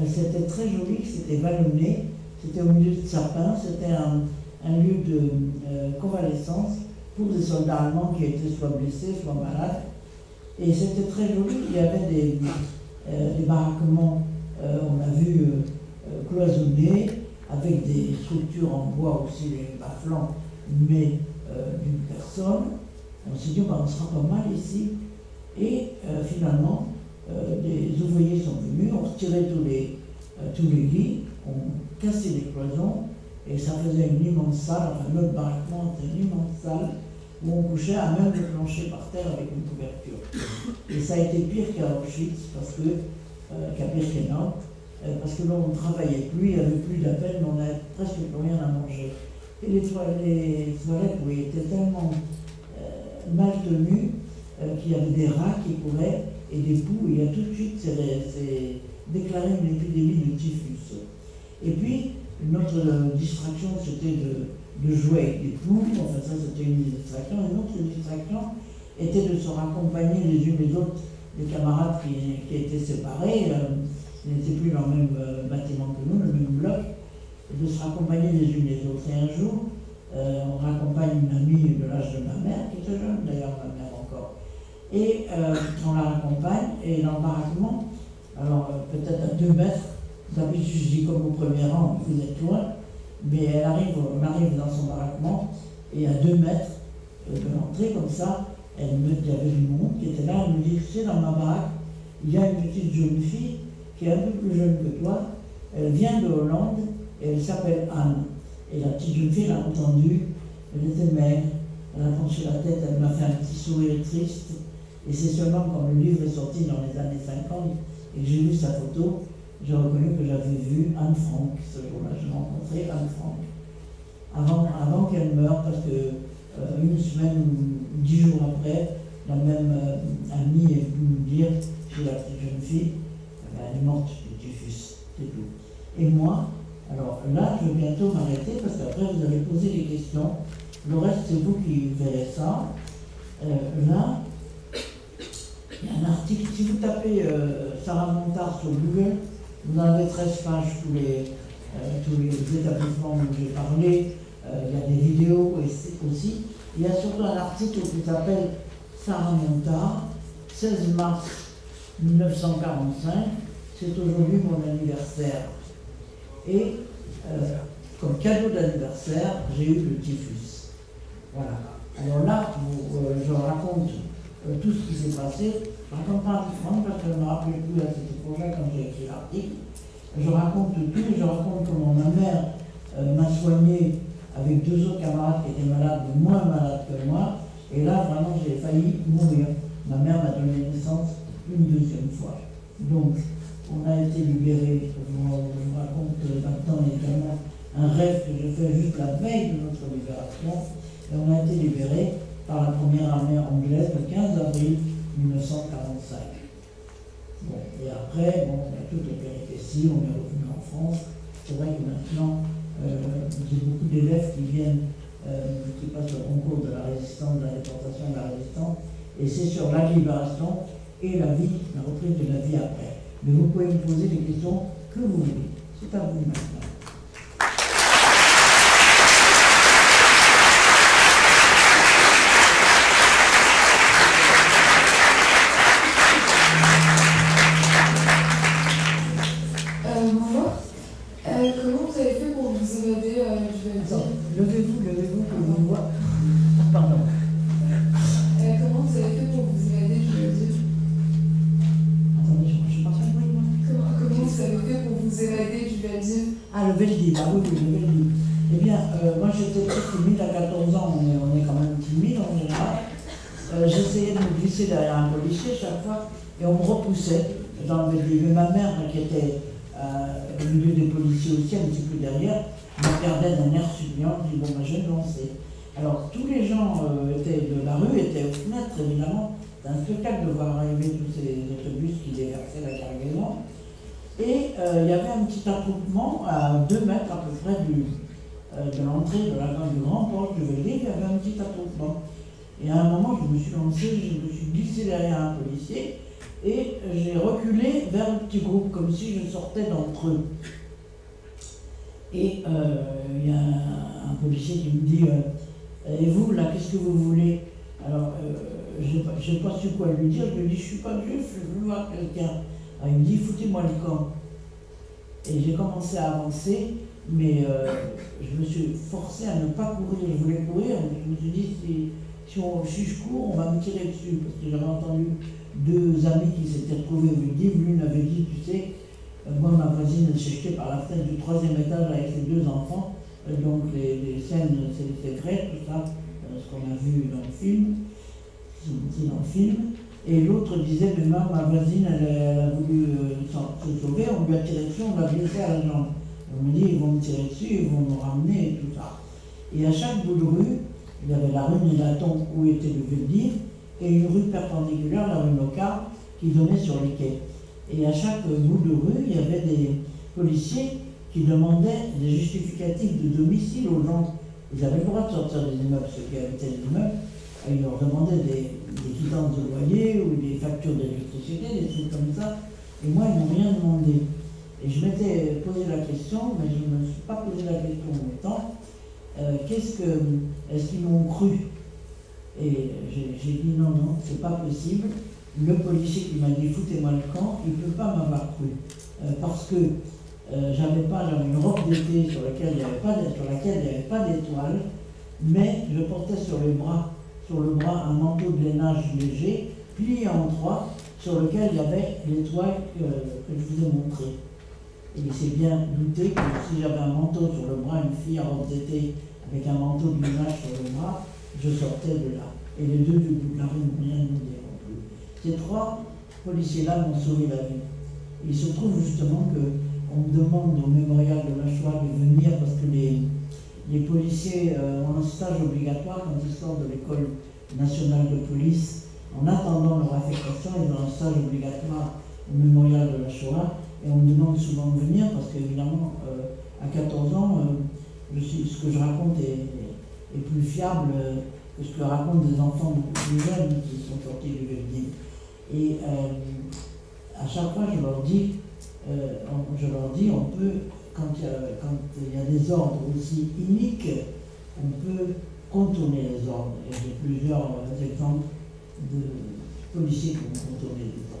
c'était très joli, c'était vallonné, c'était au milieu de sapins, c'était un lieu de convalescence pour des soldats allemands qui étaient soit blessés, soit malades. Et c'était très joli, il y avait des baraquements, on a vu, cloisonnés, avec des structures en bois aussi, les bas-flancs, mais d'une personne. On s'est dit, on sera pas mal ici. Et finalement, des ouvriers sont venus, ont retiré tous les lits, ont cassé les cloisons, et ça faisait une immense salle, enfin notre baraquement était une immense salle, où on couchait à même le plancher par terre avec une couverture. Et ça a été pire qu'à Auschwitz, qu'à Birkenau, parce que là on ne travaillait plus, il n'y avait plus d'appel, mais on n'avait presque plus rien à manger. Et les toilettes, oui, étaient tellement mal tenues qu'il y avait des rats qui couraient et des poux, et il y a tout de suite c'est déclaré une épidémie de typhus. Et puis, une autre distraction, c'était de jouer avec des poux, enfin ça c'était une distraction. Une autre distraction était de se raccompagner les unes les autres, des camarades qui étaient séparés, ils n'étaient plus dans le même bâtiment que nous, le même bloc, de se raccompagner les unes les autres. Et un jour, on raccompagne une amie de l'âge de ma mère, qui était jeune d'ailleurs, ma mère encore, et on la raccompagne, et dans le baraquement, alors peut-être à 2 mètres, d'habitude je dis comme au premier rang, vous êtes loin, mais on arrive dans son baraquement, et à 2 mètres de l'entrée, comme ça, il y avait du monde qui était là, elle me dit, tu sais, dans ma baraque, il y a une petite jeune fille qui est un peu plus jeune que toi, elle vient de Hollande, et elle s'appelle Anne. Et la petite jeune fille l'a entendue, elle était maigre, elle a penché la tête, elle m'a fait un petit sourire triste, et c'est seulement quand le livre est sorti dans les années 50, et que j'ai vu sa photo, j'ai reconnu que j'avais vu Anne Frank ce jour-là. J'ai rencontré Anne Frank avant qu'elle meure, parce que une semaine ou 10 jours après, la même amie est venue nous dire chez la petite jeune fille, elle est morte du typhus, c'est tout. Et moi, Alors là, je vais bientôt m'arrêter parce qu'après vous allez poser des questions. Le reste, c'est vous qui verrez ça. Là, il y a un article. Si vous tapez Sarah Montard sur Google, vous en avez 13 pages, tous les établissements dont j'ai parlé. Il y a des vidéos aussi. Il y a surtout un article qui s'appelle Sarah Montard, 16 mars 1945. C'est aujourd'hui mon anniversaire. Et comme cadeau d'anniversaire, j'ai eu le typhus. Voilà. Alors là, je raconte tout ce qui s'est passé. Je raconte pas différemment parce que je ne me rappelle plus à cette époque-là quand j'ai écrit l'article. Je raconte tout et je raconte comment ma mère m'a soigné avec 2 autres camarades qui étaient malades, mais moins malades que moi. Et là, vraiment, j'ai failli mourir. Ma mère m'a donné naissance une 2e fois. Donc, on a été libérés. Je vous raconte maintenant également un rêve que j'ai fait juste la veille de notre libération. Et on a été libérés par la première armée anglaise le 15 avril 1945. Bon, et après, bon, on a toutes les péripéties, on est revenu en France. C'est vrai que maintenant, j'ai beaucoup d'élèves qui viennent, qui passent le concours de la résistance, de la déportation de la résistance, et c'est sur la libération et la vie, la reprise de la vie après. Mais vous pouvez me poser les questions que vous voulez. C'est à vous maintenant. Bonjour. Comment vous avez fait pour vous évader Levez-vous, que vous voyez. Pardon. Comment vous avez fait pour vous évader du Veldiv? Attendez, je parle pas de moi. Comment vous avez fait pour vous évader du Veldiv? Ah, le Veldiv, ah oui, le Veldiv. Eh bien, moi j'étais très timide à 14 ans, on est quand même timide en général. J'essayais de me glisser derrière un policier chaque fois et on me repoussait dans le Veldiv. Mais ma mère, qui était au milieu des policiers aussi, un petit peu derrière, me regardait d'un air suppliant, je dis bon, ben, je vais me lancer. Alors tous les gens de la rue étaient aux fenêtres, évidemment. C'est un spectacle de voir arriver tous ces autobus qui déversaient la cargaison. Et il y avait un petit attroupement à 2 mètres à peu près de l'entrée du grand porche du Veldiv, il y avait un petit attroupement. Et à un moment, je me suis lancé, je me suis glissé derrière un policier et j'ai reculé vers le petit groupe, comme si je sortais d'entre eux. Et il y a un policier qui me dit et vous, là, qu'est-ce que vous voulez? Alors, je n'ai pas su quoi lui dire, je lui ai dit, je ne suis pas juif, je veux voir quelqu'un. Alors, il me dit, foutez-moi le camp. Et j'ai commencé à avancer, mais je me suis forcé à ne pas courir. Je voulais courir, mais je me suis dit, si je cours, on va me tirer dessus. Parce que j'avais entendu 2 amis qui s'étaient retrouvés au Veldiv. L'une avait dit, tu sais, moi, ma voisine, elle s'est jetée par la fenêtre du 3e étage avec ses 2 enfants. Donc les scènes, c'est secret, tout ça, ce qu'on a vu dans le film, Et l'autre disait, mais ma voisine, elle a voulu se sauver, on lui a tiré dessus, on l'a blessé à la jambe. On me dit, ils vont me tirer dessus, ils vont me ramener, et tout ça. Et à chaque bout de rue, il y avait la rue Nélaton où était le Veldiv, et une rue perpendiculaire, la rue Locard, qui donnait sur les quais. Et à chaque bout de rue, il y avait des policiers qui demandaient des justificatifs de domicile aux gens. Ils avaient le droit de sortir des immeubles, ceux qui habitaient les immeubles. Ils leur demandaient des quittances de loyer ou des factures d'électricité, des trucs comme ça. Et moi, ils m'ont rien demandé. Et je m'étais posé la question, mais je ne me suis pas posé la question en mettant est-ce qu'ils m'ont cru? Et j'ai dit non, c'est pas possible. Le policier qui m'a dit foutez-moi le camp, il ne peut pas m'avoir cru. Parce que j'avais une robe d'été sur laquelle il n'y avait pas d'étoile, mais je portais sur le bras un manteau de lainage léger, plié en 3, sur lequel il y avait l'étoile que je vous ai montrée. Et il s'est bien douté que si j'avais un manteau sur le bras, une fille en robe d'été avec un manteau de lainage sur le bras, je sortais de là. Et les 2 du bout de la rue n'ont rien demandé non plus. Ces 3 policiers-là m'ont sauvé la vie. Il se trouve justement qu'on me demande au mémorial de la Shoah de venir parce que les policiers ont un stage obligatoire quand ils sortent de l'école nationale de police. En attendant leur affectation, ils ont un stage obligatoire au mémorial de la Shoah et on me demande souvent de venir parce qu'évidemment, à 14 ans, ce que je raconte est plus fiable que ce que racontent des enfants plus jeunes qui sont sortis du Vietnam. Et à chaque fois, je leur dis, on peut, quand il y a des ordres aussi iniques, on peut contourner les ordres. Et j'ai plusieurs exemples de policiers qui ont contourné les ordres.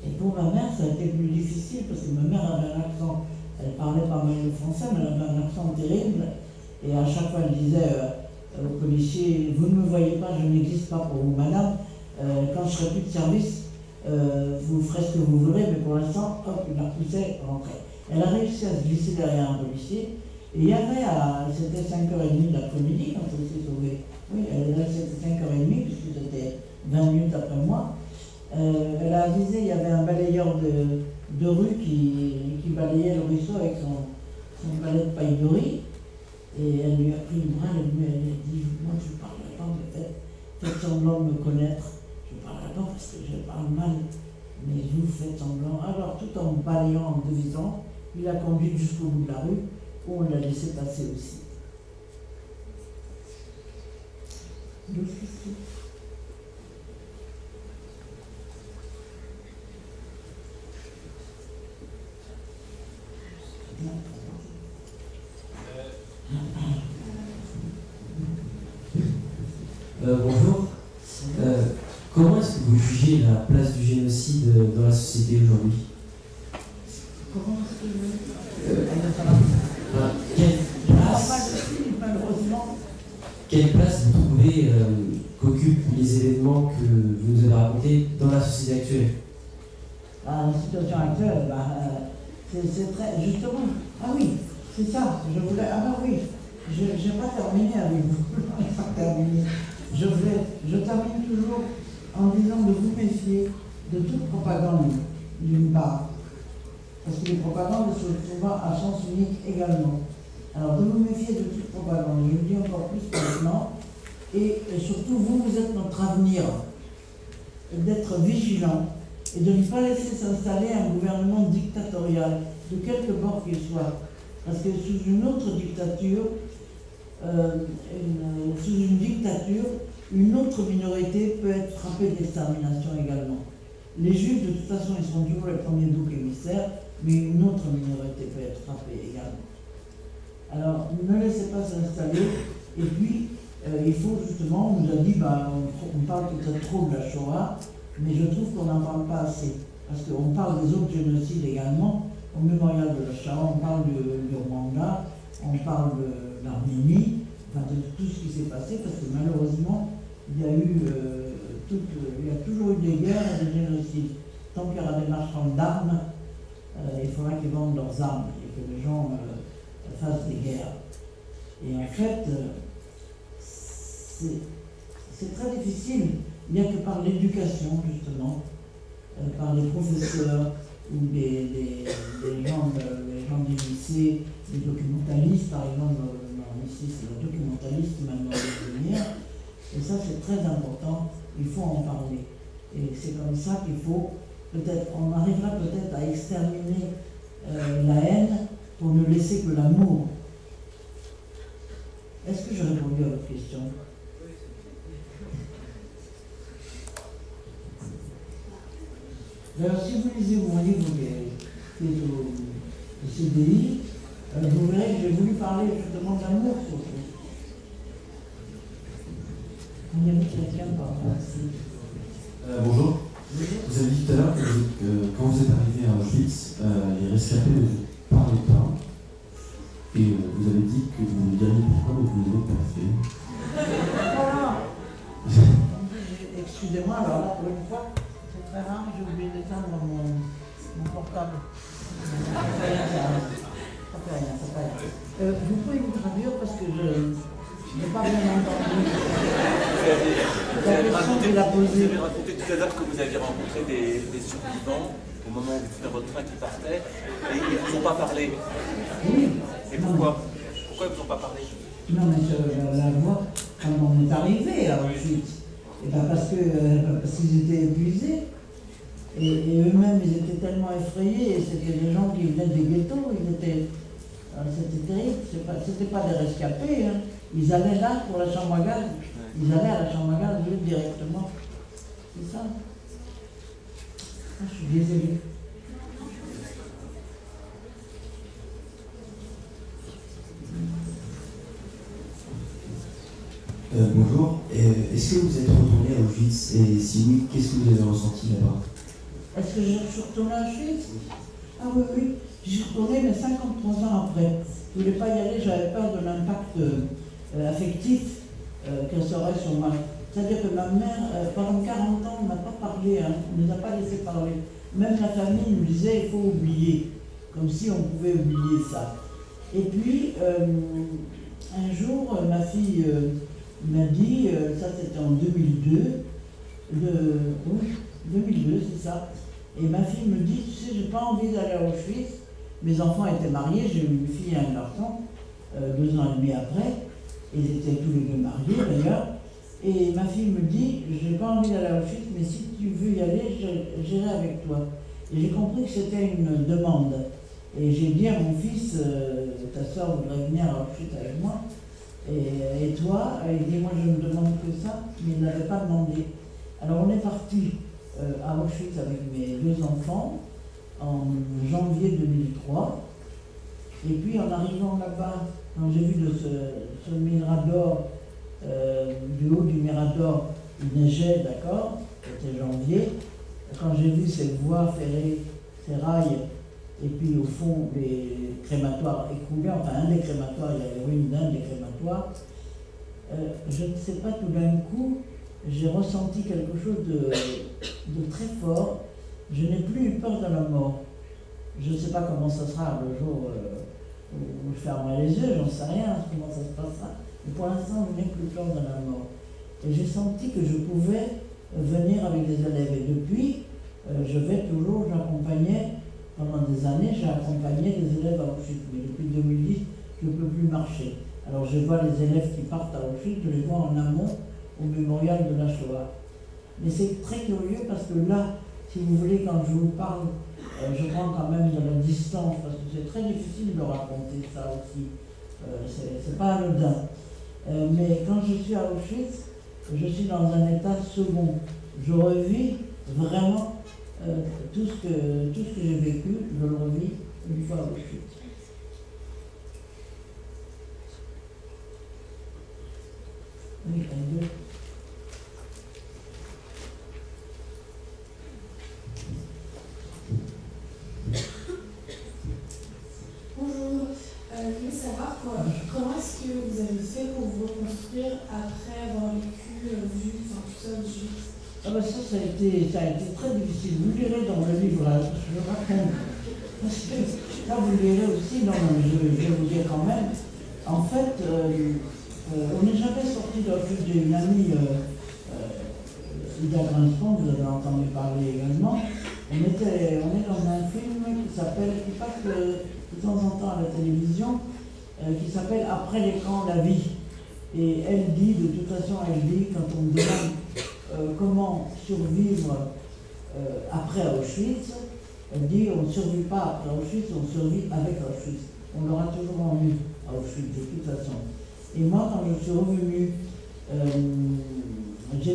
Et pour ma mère, ça a été plus difficile parce que ma mère avait un accent, elle parlait pas mal le français, mais elle avait un accent terrible. Et à chaque fois, elle disait aux policiers, vous ne me voyez pas, je n'existe pas pour vous, madame. Quand je serai plus de service, vous ferez ce que vous voulez, mais pour l'instant, hop, il la repoussait, rentrait. Elle a réussi à se glisser derrière un policier. Et il y avait, c'était 5h30 de l'après-midi quand elle s'est sauvée. Oui, c'était 5h30, puisque c'était 20 minutes après moi. Elle a avisé, il y avait un balayeur de rue qui balayait le ruisseau avec son balai de paille de riz. Et elle lui a pris le bras, elle lui a dit, moi je ne parlerai pas, mais faites semblant de me connaître. Je ne parlerai pas parce que je parle mal, mais vous faites semblant. Alors tout en balayant, en devisant, il l'a conduite jusqu'au bout de la rue, où on l'a laissé passer aussi. Bonjour. Comment est-ce que vous jugez la place du génocide dans la société aujourd'hui? Comment est-ce que quelle place vous trouvez qu'occupent les événements que vous nous avez racontés dans la société actuelle? La situation actuelle, c'est très... Justement, ah oui, c'est ça, je voulais... Ah bah oui, je n'ai pas terminé avec vous, je n'ai pas terminé. Je termine toujours en disant de vous méfier de toute propagande, d'une part. Parce que les propagandes sont souvent à sens unique également. Alors de vous méfier de toute propagande, je le dis encore plus maintenant, et surtout vous êtes notre avenir, d'être vigilant et de ne pas laisser s'installer un gouvernement dictatorial, de quelque bord qu'il soit. Parce que sous une autre dictature, une autre minorité peut être frappée d'extermination également. Les Juifs, de toute façon, ils sont toujours les premiers boucs émissaires, mais une autre minorité peut être frappée également. Alors, ne laissez pas s'installer, et puis, il faut justement, on nous a dit, on parle peut-être trop de la Shoah, mais je trouve qu'on n'en parle pas assez. Parce qu'on parle des autres génocides également, au mémorial de la Shoah, on parle du Rwanda, on parle de l'Arménie, enfin de tout ce qui s'est passé, parce que malheureusement, il y a toujours eu des guerres et des génocides. Tant qu'il y aura des marchands d'armes, il faudra qu'ils vendent leurs armes et que les gens fassent des guerres. Et en fait, c'est très difficile. Il n'y a que par l'éducation, justement, par les professeurs ou les gens des lycées, les documentalistes, par exemple, ici c'est le documentaliste qui m'a demandé de venir. Et ça, c'est très important, il faut en parler. Et c'est comme ça qu'il faut, peut-être, on arrivera peut-être à exterminer la haine pour ne laisser que l'amour. Est-ce que j'ai répondu à votre question? Alors, si vous lisez mon livre qui est au CDI, vous verrez que j'ai voulu parler justement d'amour surtout. Il y avait quelqu'un par là aussi. Bonjour. Vous avez dit tout à l'heure que quand vous êtes arrivé à Auschwitz, les rescapés ne vous parlaient pas. Et vous avez dit que vous ne diriez pourquoi, mais vous ne l'avez pas fait. Voilà. Excusez-moi, alors là, pour une fois, c'est très rare, j'ai oublié d'éteindre mon portable. Ça fait rien. Vous pouvez me traduire parce que je n'ai pas bien entendu. Vous avez raconté tout à l'heure que vous aviez rencontré des survivants au moment où vous étiez dans votre train qui partait et ils ne vous ont pas parlé. Oui. Et pourquoi? Pourquoi ils ne vous ont pas parlé? Non, mais la voix, quand on est arrivé à Auschwitz, parce qu'ils étaient épuisés. Et eux-mêmes, ils étaient tellement effrayés, et c'était des gens qui venaient des ghettos, c'était terrible, c'était pas des rescapés, hein. Ils allaient là pour la chambre à gaz, ils allaient à la chambre à gaz directement. C'est ça. Ah, je suis désolée. Bonjour. Est-ce que vous êtes retourné à Auschwitz? Et si oui, qu'est-ce que vous avez ressenti là-bas? Est-ce que je suis retournée à Auschwitz? Ah oui, oui. J'y suis retournée, mais 53 ans après. Je ne voulais pas y aller, j'avais peur de l'impact affectif qu'elle aurait sur moi. C'est-à-dire que ma mère, pendant 40 ans, ne m'a pas parlé, hein. On ne nous a pas laissé parler. Même la famille nous disait il faut oublier, comme si on pouvait oublier ça. Et puis, un jour, ma fille m'a dit, ça c'était en 2002, oui, 2002, c'est ça. Et ma fille me dit, tu sais, j'ai pas envie d'aller à Auschwitz. Mes enfants étaient mariés, j'ai eu une fille et un garçon, 2 ans et demi après. Ils étaient tous les deux mariés d'ailleurs. Et ma fille me dit, j'ai pas envie d'aller à Auschwitz, mais si tu veux y aller, j'irai avec toi. Et j'ai compris que c'était une demande. Et j'ai dit à mon fils, ta soeur voudrait venir à Auschwitz avec moi. Et toi? Il dit, moi je ne demande que ça, mais il n'avait pas demandé. Alors on est parti à Auschwitz avec mes 2 enfants en janvier 2003. Et puis en arrivant là-bas, quand j'ai vu ce mirador, du haut du mirador, il neigeait, d'accord, c'était janvier. Quand j'ai vu ces voies ferrées, ces rails, et puis au fond les crématoires écroulés, enfin un des crématoires, il y a les ruines d'un des crématoires, je ne sais pas, tout d'un coup, j'ai ressenti quelque chose de très fort. Je n'ai plus eu peur de la mort. Je ne sais pas comment ça sera le jour où je fermerai les yeux, j'en sais rien comment ça se passera. Mais pour l'instant, je n'ai plus peur de la mort. Et j'ai senti que je pouvais venir avec des élèves. Et depuis, je vais toujours, j'accompagnais, pendant des années, j'ai accompagné des élèves à Auschwitz. Mais depuis 2010, je ne peux plus marcher. Alors je vois les élèves qui partent à Auschwitz, je les vois en amont au mémorial de la Shoah. Mais c'est très curieux parce que là, si vous voulez, quand je vous parle, je prends quand même de la distance parce que c'est très difficile de raconter ça aussi. C'est pas anodin. Mais quand je suis à Auschwitz, je suis dans un état second. Je revis vraiment tout ce que j'ai vécu, je le revis une fois à Auschwitz. Oui, un, deux. Bonjour, je voulais savoir comment est-ce que vous avez fait pour vous reconstruire après avoir vécu, vu tout ça de Auschwitz? Ah ben ça a été très difficile. Vous lirez dans le livre, là, je le raconte. Parce que là, vous le lirez aussi, je vais vous dire quand même. En fait, on n'est jamais sorti d'Auschwitz. J'ai une amie, Ida Grinspan, vous avez entendu parler également. On est dans un film qui passe de temps en temps à la télévision, qui s'appelle Après l'écran, la vie. Et elle dit, de toute façon, quand on me demande comment survivre après Auschwitz, elle dit on ne survit pas après Auschwitz, on survit avec Auschwitz. On l'aura toujours en nous à Auschwitz, de toute façon. Et moi, quand je suis revenue, j'ai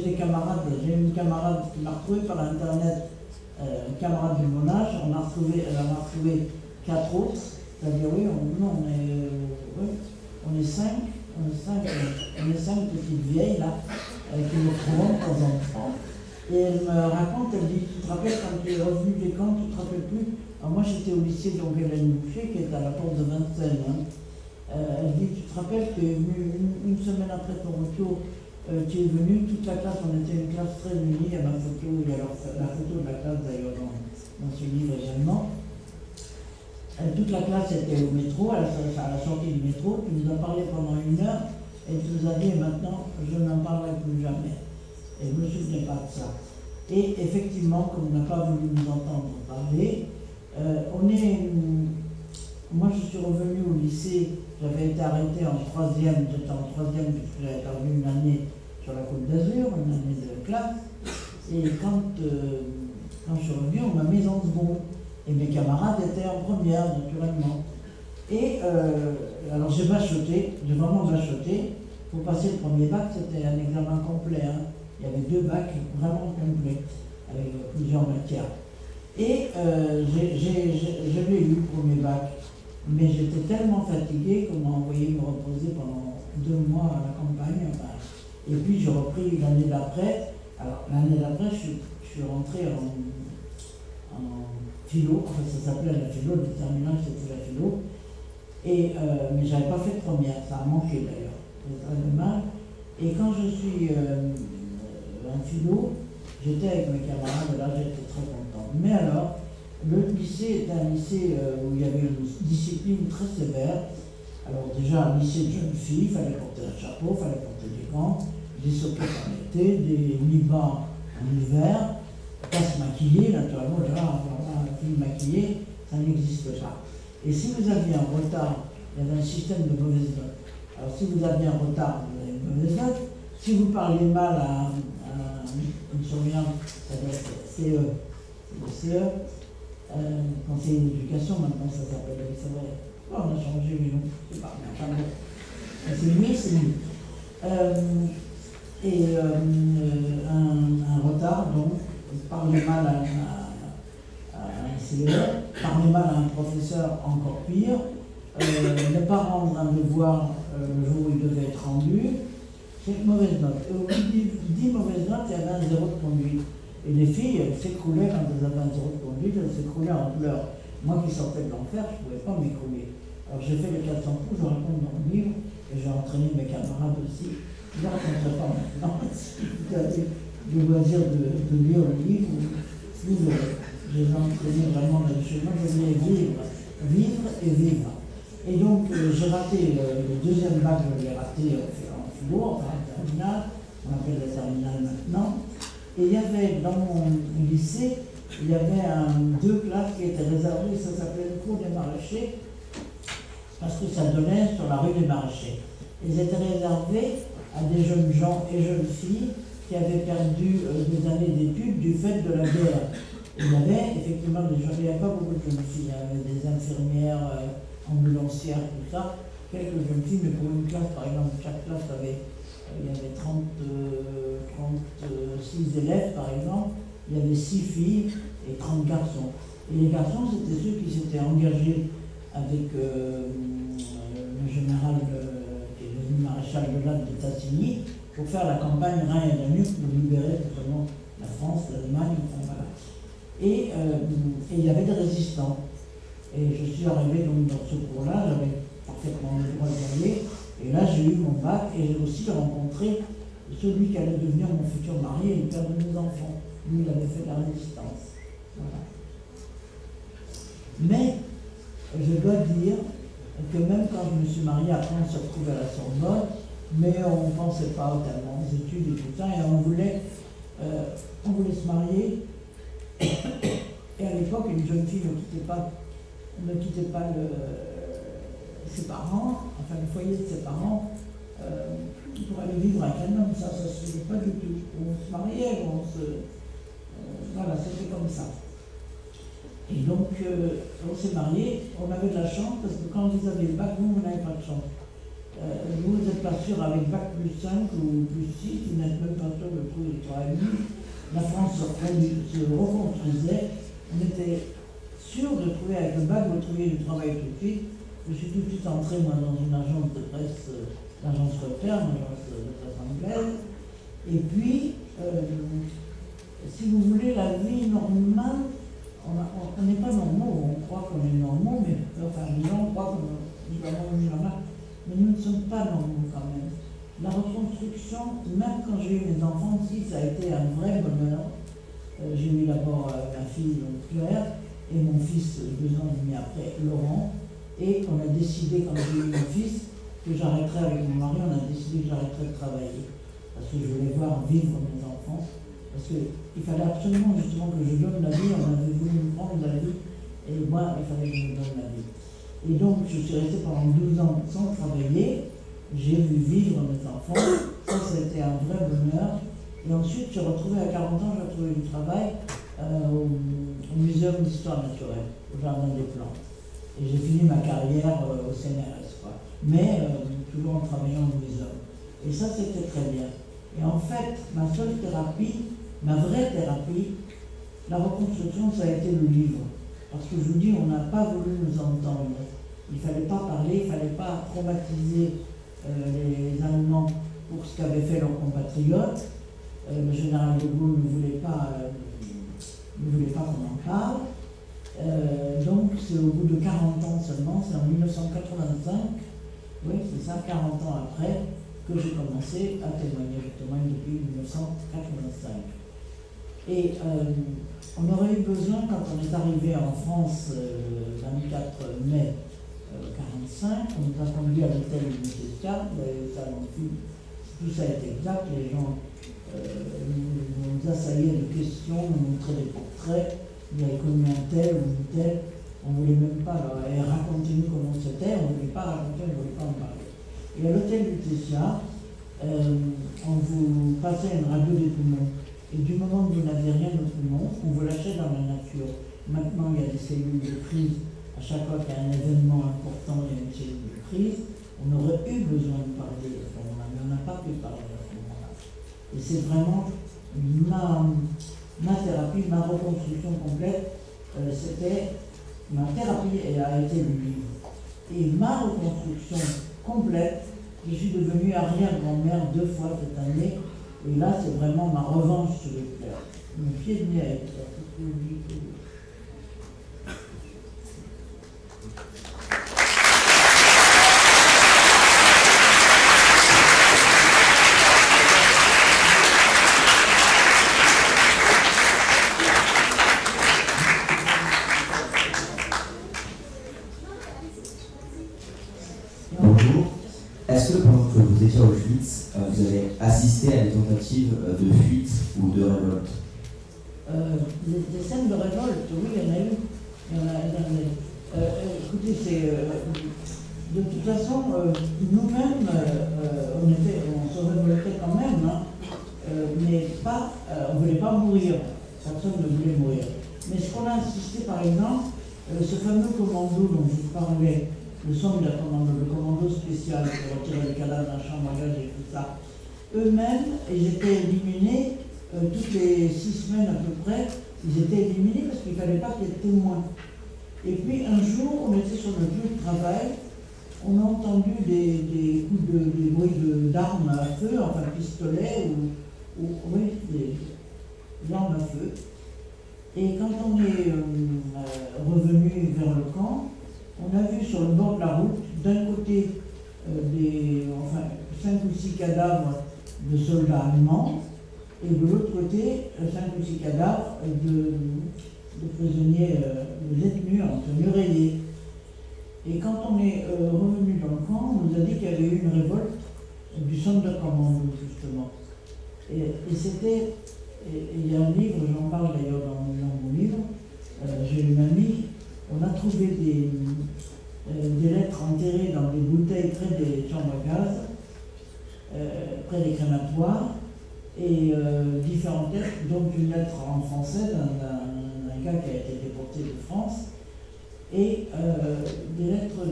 une camarade qui m'a retrouvée par Internet, camarade de mon âge, elle m'a retrouvé 4 autres, c'est-à-dire oui, on est 5 petites vieilles là, qui me retrouvent de temps en temps. Et elle me raconte, elle dit, tu te rappelles quand tu es revenu des camps, tu te rappelles plus? Alors moi j'étais au lycée donc Hélène Boucher, qui est à la porte de Vincennes. Hein. Elle dit, tu te rappelles que une semaine après ton retour, tu es venu, toute la classe, on était une classe très unie, il y a ma photo, il y a la photo de la classe d'ailleurs dans ce livre également. Toute la classe était au métro, à la sortie du métro, tu nous as parlé pendant 1 heure, et tu nous as dit, et maintenant, je n'en parlerai plus jamais. Et je ne me souvenais pas de ça. Et effectivement, comme on n'a pas voulu nous entendre parler, moi je suis revenue au lycée, j'avais été arrêtée en 3e, j'étais en 3e puisque j'avais perdu une année sur la Côte d'Azur, une année de classe. Et quand Quand je suis revenu, on m'a mis en seconde. Et mes camarades étaient en première, naturellement. Et alors j'ai bachoté, j'ai vraiment bachoté. Pour passer le premier bac, c'était un examen complet. Hein. Il y avait 2 bacs vraiment complets, avec plusieurs matières. Et je l'ai eu, le premier bac. Mais j'étais tellement fatiguée qu'on m'a envoyé me reposer pendant 2 mois à la campagne. Enfin, et puis j'ai repris l'année d'après. Alors l'année d'après, je suis rentré en philo, enfin ça s'appelait la philo, le terminal c'était la philo. Et, mais je n'avais pas fait de première, ça a manqué d'ailleurs. C'était mal. Et quand je suis en philo, j'étais avec mes camarades, là j'étais très content. Mais alors, le lycée était un lycée où il y avait une discipline très sévère. Alors déjà, un lycée de jeunes filles, il fallait porter un chapeau, il fallait porter des gants, des sockets en été, des mi-bas en hiver, pas se maquiller, naturellement, déjà, avoir une fille maquillée, ça n'existe pas. Et si vous aviez un retard, il y avait un système de mauvaises notes. Alors si vous aviez un retard, vous avez une mauvaise note. Si vous parliez mal à une surveillante, ça doit être CE, c'est le CE, conseiller d'éducation, maintenant ça s'appelle, c'est vrai. Oh, on a changé, mais non, c'est pas bien, enfin bon. C'est mieux, c'est mieux. Et un retard, donc, parler mal à un CE, parler mal à un professeur, encore pire, ne pas rendre un devoir le jour où il devait être rendu, c'est une mauvaise note. Et au bout de 10 mauvaises notes, il y avait un 0 de conduite. Et les filles, elles s'écroulaient quand elles avaient un 0 de conduite, elles s'écroulaient en pleurs. Moi qui sortais de l'enfer, je ne pouvais pas m'écrouler. Alors j'ai fait les 400 coups, je raconte dans le livre, et j'ai entraîné mes camarades aussi. Je ne les raconterai pas maintenant. Si vous avez le loisir de lire le livre, vous verrez. Je les ai entraînés vraiment dans le chemin, je voulais vivre et vivre. Et donc j'ai raté le deuxième bac, je l'ai raté en philo, enfin en terminale, on appelle la terminale maintenant. Et il y avait dans mon lycée, il y avait 2 classes qui étaient réservées, ça s'appelait le cours des maraîchers, parce que ça donnait sur la rue des maraîchers. Ils étaient réservés à des jeunes gens et jeunes filles qui avaient perdu des années d'études du fait de la guerre. Il y avait effectivement des gens, il n'y avait pas beaucoup de jeunes filles, il y avait des infirmières, ambulancières, tout ça, quelques jeunes filles, mais pour une classe, par exemple, chaque classe avait, il y avait 36 élèves, par exemple, il y avait 6 filles et 30 garçons. Et les garçons, c'était ceux qui s'étaient engagés avec le général qui est devenu maréchal de Lac de Tassigny pour faire la campagne Rhin et Danube pour libérer notamment la France, l'Allemagne, enfin voilà. Et il y avait des résistants. Et je suis arrivé donc dans ce cours-là, j'avais parfaitement le droit d'y aller. Et là, j'ai eu mon bac et j'ai aussi rencontré celui qui allait devenir mon futur mari et le père de mes enfants. Lui, il avait fait la résistance. Voilà. Mais je dois dire que même quand je me suis mariée, après on s'est retrouvés à la Sorbonne, mais on ne pensait pas tellement aux études et tout ça, et on voulait se marier. Et à l'époque, une jeune fille ne quittait pas ses parents, enfin le foyer de ses parents, pour aller vivre avec un homme. Ça se faisait pas du tout. On se mariait, voilà, c'était comme ça. Et donc, on s'est mariés, on avait de la chance, parce que quand vous avez le bac, vous n'avez pas de chance. Vous n'êtes pas sûr avec bac plus 5 ou plus 6, vous n'êtes même pas sûr de trouver le travail. La France se reconstruisait, on était sûr de trouver avec le bac, vous trouviez du travail tout de suite. Je suis tout de suite entré, moi, dans une agence de presse, l'agence Repère, une agence de presse anglaise. Et puis, si vous voulez, la vie normale, on n'est pas normaux, on croit qu'on est normaux, mais enfin, les gens croient qu'on est normal, mais nous ne sommes pas normaux quand même. La reconstruction, même quand j'ai eu mes enfants aussi, ça a été un vrai bonheur. J'ai eu d'abord ma fille, donc Claire, et mon fils 2 ans et demi après, Laurent. Et on a décidé, quand j'ai eu mon fils, que j'arrêterais avec mon mari, on a décidé que j'arrêterais de travailler. Parce que je voulais voir vivre mes enfants. Parce qu'il fallait absolument justement que je donne la vie, on avait voulu me prendre la vie, et moi, il fallait que je me donne la vie. Et donc, je suis restée pendant 12 ans sans travailler, j'ai vu vivre mes enfants, ça a été un vrai bonheur. Et ensuite, j'ai retrouvé à 40 ans, j'ai retrouvé du travail au Muséum d'Histoire Naturelle, au Jardin des Plantes. Et j'ai fini ma carrière au CNRS, quoi. Mais toujours en travaillant au muséum. Et ça, c'était très bien. Et en fait, ma seule thérapie, ma vraie thérapie, la reconstruction, ça a été le livre. Parce que je vous dis, on n'a pas voulu nous entendre. Il ne fallait pas parler, il ne fallait pas traumatiser les Allemands pour ce qu'avaient fait leurs compatriotes. Le général de Gaulle ne voulait pas qu'on en parle. Donc c'est au bout de 40 ans seulement, c'est en 1985, oui c'est ça, 40 ans après, que j'ai commencé à témoigner. Je témoigne depuis 1985. Et on aurait eu besoin, quand on est arrivé en France le 24 mai 1945, on nous a conduit à l'hôtel du Muséum, le salon de film, tout ça est exact, les gens nous assaillaient de questions, nous montraient des portraits, vous avez connu un tel ou une telle, on ne voulait même pas raconter-nous comment c'était, on ne voulait pas raconter, on ne voulait pas en parler. Et à l'hôtel du Tessia, on vous passait une radio des poumons. Et du moment que vous n'avez rien au poumon, on vous lâchait dans la nature. Maintenant, il y a des cellules de crise. À chaque fois qu'il y a un événement important, il y a une cellule de crise. On aurait eu besoin de parler à ce moment-là, mais on n'a pas pu parler à ce moment-là. Et c'est vraiment ma thérapie, ma reconstruction complète, ma thérapie a été le livre. Et ma reconstruction complète, je suis devenue arrière-grand-mère 2 fois cette année, et là c'est vraiment ma revanche sur le cœur. Mon pied de nez a été Est-ce que pendant que vous étiez à Auschwitz, vous avez assisté à des tentatives de fuite ou de révolte? Des scènes de révolte, oui, il y en a eu. Écoutez, de toute façon, nous-mêmes, on se révoltait quand même, hein, mais pas, on ne voulait pas mourir. Personne ne voulait mourir. Mais ce qu'on a insisté, par exemple, ce fameux commando dont je vous parlais, le commando spécial pour retirer les cadavres d'un chambre à gaz et tout ça, eux-mêmes, ils étaient éliminés toutes les 6 semaines à peu près, ils étaient éliminés parce qu'il ne fallait pas qu'il y ait de témoins. Et puis un jour, on était sur notre lieu de travail, on a entendu des bruits d'armes à feu, enfin pistolets oui, des armes à feu. Et quand on est revenu vers le camp, on a vu sur le bord de la route, d'un côté, 5 ou 6 cadavres de soldats allemands, et de l'autre côté, 5 ou 6 cadavres de prisonniers, de détenus en tenue rayée. Et quand on est revenu dans le camp, on nous a dit qu'il y avait eu une révolte du Sonderkommando, justement. Et c'était, il y a un livre, j'en parle d'ailleurs dans mon livre, j'ai une amie, on a trouvé des lettres enterrées dans des bouteilles près des chambres à gaz, près des crématoires, et différentes lettres, donc une lettre en français d'un gars qui a été déporté de France, et des lettres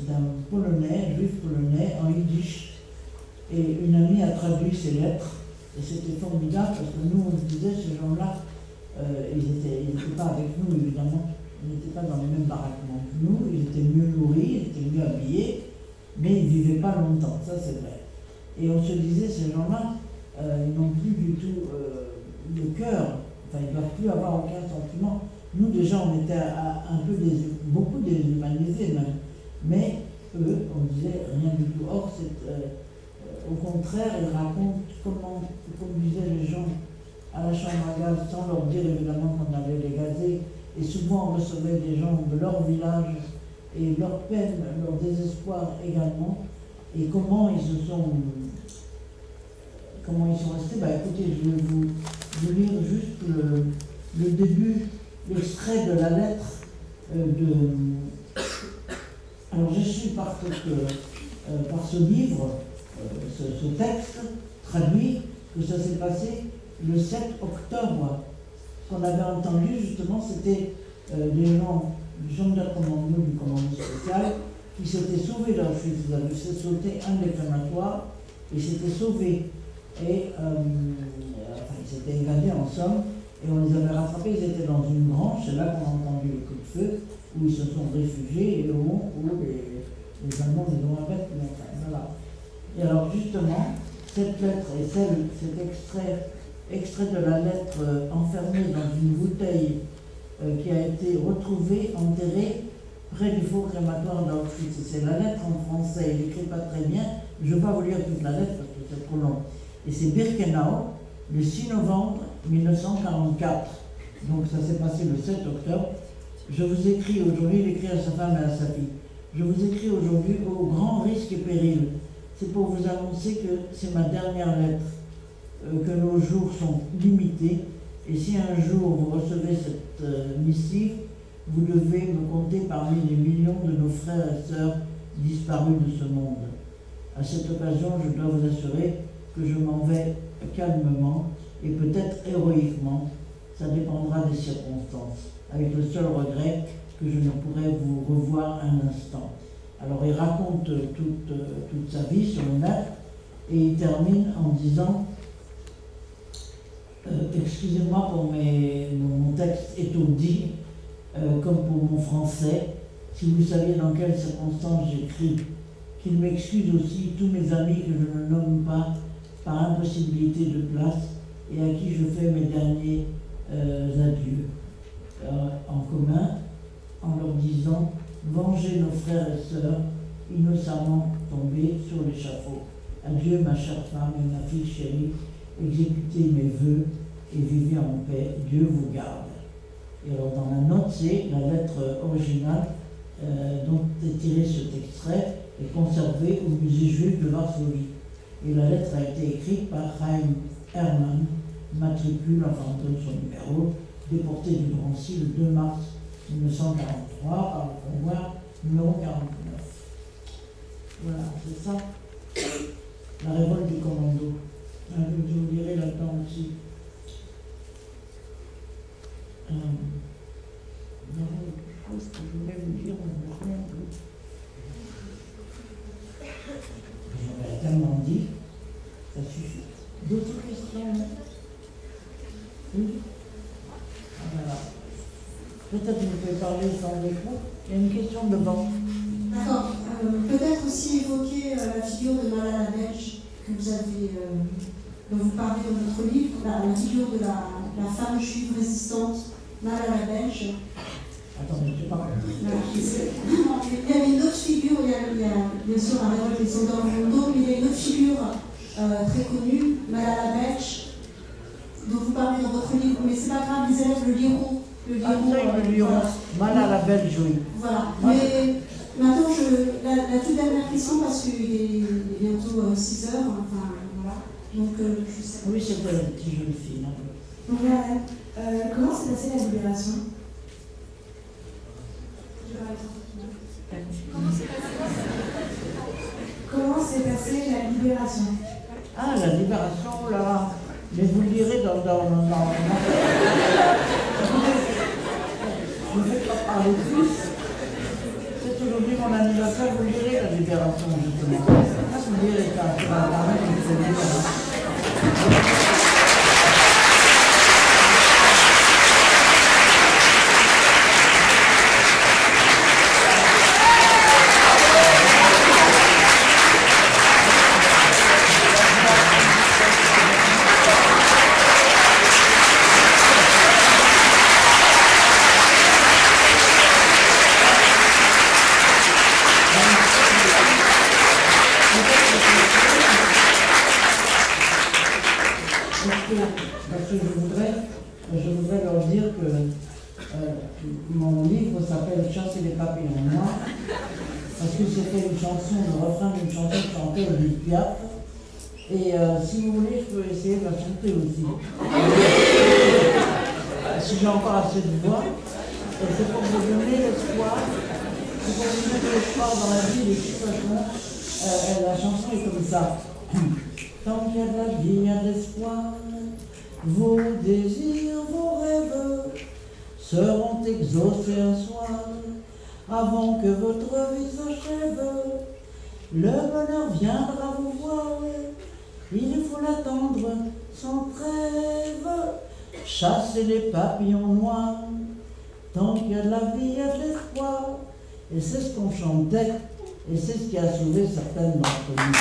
d'un Polonais, juif polonais, en yiddish. Et une amie a traduit ces lettres, et c'était formidable, parce que nous, on se disait, ces gens-là, ils n'étaient pas avec nous, évidemment, ils n'étaient pas dans les mêmes baraquements que nous, ils étaient mieux nourris, ils étaient mieux habillés, mais ils ne vivaient pas longtemps, ça c'est vrai. Et on se disait, ces gens-là, ils n'ont plus du tout le cœur, enfin ils ne doivent plus avoir aucun sentiment. Nous déjà, on était un peu beaucoup déshumanisés même, mais eux, on disait rien du tout. Or, au contraire, ils racontent comment ils conduisaient les gens à la chambre à gaz sans leur dire évidemment qu'on allait les gazer. Et souvent, on recevait des gens de leur village et leur peine, leur désespoir également. Et comment ils sont restés. Écoutez, je vais vous lire juste le début, l'extrait de la lettre Alors, je suis par ce livre, ce texte traduit, que ça s'est passé le 7 octobre Ce qu'on avait entendu, justement, c'était des gens du gendarme commando, du commando spécial, qui s'étaient sauvés d'Auschwitz. Ils avaient fait sauter un des crématoires et s'étaient sauvés. Et ils s'étaient évadés en somme, et on les avait rattrapés. Ils étaient dans une grange, c'est là qu'on a entendu le coup de feu, où ils se sont réfugiés et où les Allemands les ont abattus. Voilà. Et alors, justement, cette lettre et cet extrait de la lettre enfermée dans une bouteille qui a été retrouvée, enterrée près du faux crématoire d'Auschwitz. C'est la lettre en français, il n'écrit pas très bien, je ne vais pas vous lire toute la lettre parce que c'est trop long. Et c'est Birkenau, le 6 novembre 1944. Donc ça s'est passé le 7 octobre. Je vous écris aujourd'hui, il écrit à sa femme et à sa fille. Je vous écris aujourd'hui au grand risque et péril. C'est pour vous annoncer que c'est ma dernière lettre, que nos jours sont limités. Et si un jour vous recevez cette missive, vous devez me compter parmi les millions de nos frères et sœurs disparus de ce monde. À cette occasion, je dois vous assurer que je m'en vais calmement et peut-être héroïquement. Ça dépendra des circonstances, avec le seul regret que je ne pourrai vous revoir un instant. Alors il raconte toute sa vie sur le net et il termine en disant excusez-moi pour mon texte étourdi, comme pour mon français, si vous saviez dans quelles circonstances j'écris, qu'il m'excuse aussi tous mes amis que je ne nomme pas par impossibilité de place et à qui je fais mes derniers adieux en commun, en leur disant vengez nos frères et sœurs innocemment tombés sur l'échafaud. Adieu ma chère femme et ma fille chérie, exécutez mes vœux et vivez en paix, Dieu vous garde. Et alors dans la note C, la lettre originale dont est tiré cet extrait est conservée au musée juif de Varsovie. Et la lettre a été écrite par Chaim Hermann, matricule, enfin on donne son numéro, déporté du Drancy le 2 mars 1943 par le convoi numéro 49. Voilà, c'est ça, la révolte du commando. Je vous dirai là-dedans aussi. Il y avait autre chose que je voulais vous dire, on l'a tellement dit, ça suffit. D'autres questions? Oui? Voilà. Peut-être que vous pouvez parler sans écho. Il y a une question devant. D'accord. Peut-être aussi évoquer la figure de Malala Belge que vous avez, dont vous parlez dans votre livre, la figure de la femme juive résistante Malala Belge. Attendez, je ne sais pas. Il y avait une autre figure, il y a bien sûr la révolte des soldats au Mondo, mais il y a une autre figure très connue, Malala Belge, dont vous parlez dans votre livre, mais c'est pas grave, les élèves le liront. Le liront. Malala Belge, oui. Voilà. Mais maintenant, la toute dernière question, parce qu'il est bientôt 6 heures, enfin voilà. Donc, je sais. Oui, c'était la petite jeune fille. Hein. Donc voilà. Comment s'est passée la libération? Comment s'est passée la libération? Ah, la libération, là. Mais vous le direz dans je ne vais pas parler plus. C'est aujourd'hui mon anniversaire, vous le direz, la libération, justement. Vous le direz, quand tu vas parler, vous le direz. Parce que je voudrais leur dire que mon livre s'appelle Chasser les papillons noirs, parce que c'était une chanson, le refrain d'une chanson chantée au Edith Piaf. Et si vous voulez, je peux essayer de la chanter aussi. Si j'ai encore assez de voix. Et c'est pour vous donner l'espoir. C'est pour vous donner l'espoir dans la vie, de toute façon. La chanson est comme ça. Tant qu'il y a de la vie, il y a de l'espoir. Vos désirs, vos rêves seront exaucés un soir, avant que votre vie s'achève. Le bonheur viendra vous voir, il faut l'attendre sans trêve. Chassez les papillons noirs, tant qu'il y a de la vie, il y a de l'espoir. Et c'est ce qu'on chantait, et c'est ce qui a sauvé certaines d'entre nous.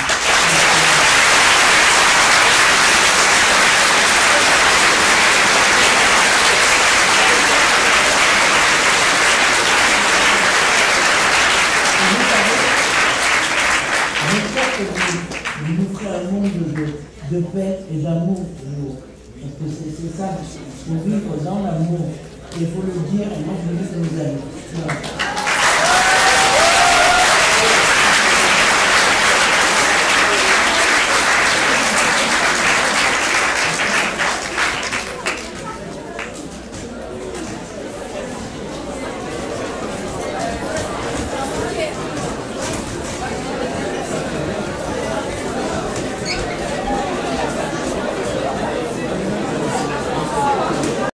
Vous nous ferez un monde de paix et d'amour toujours. Parce que c'est ça, il faut vivre dans l'amour. Et il faut le dire, et moi je le dis que vous allez. Voilà.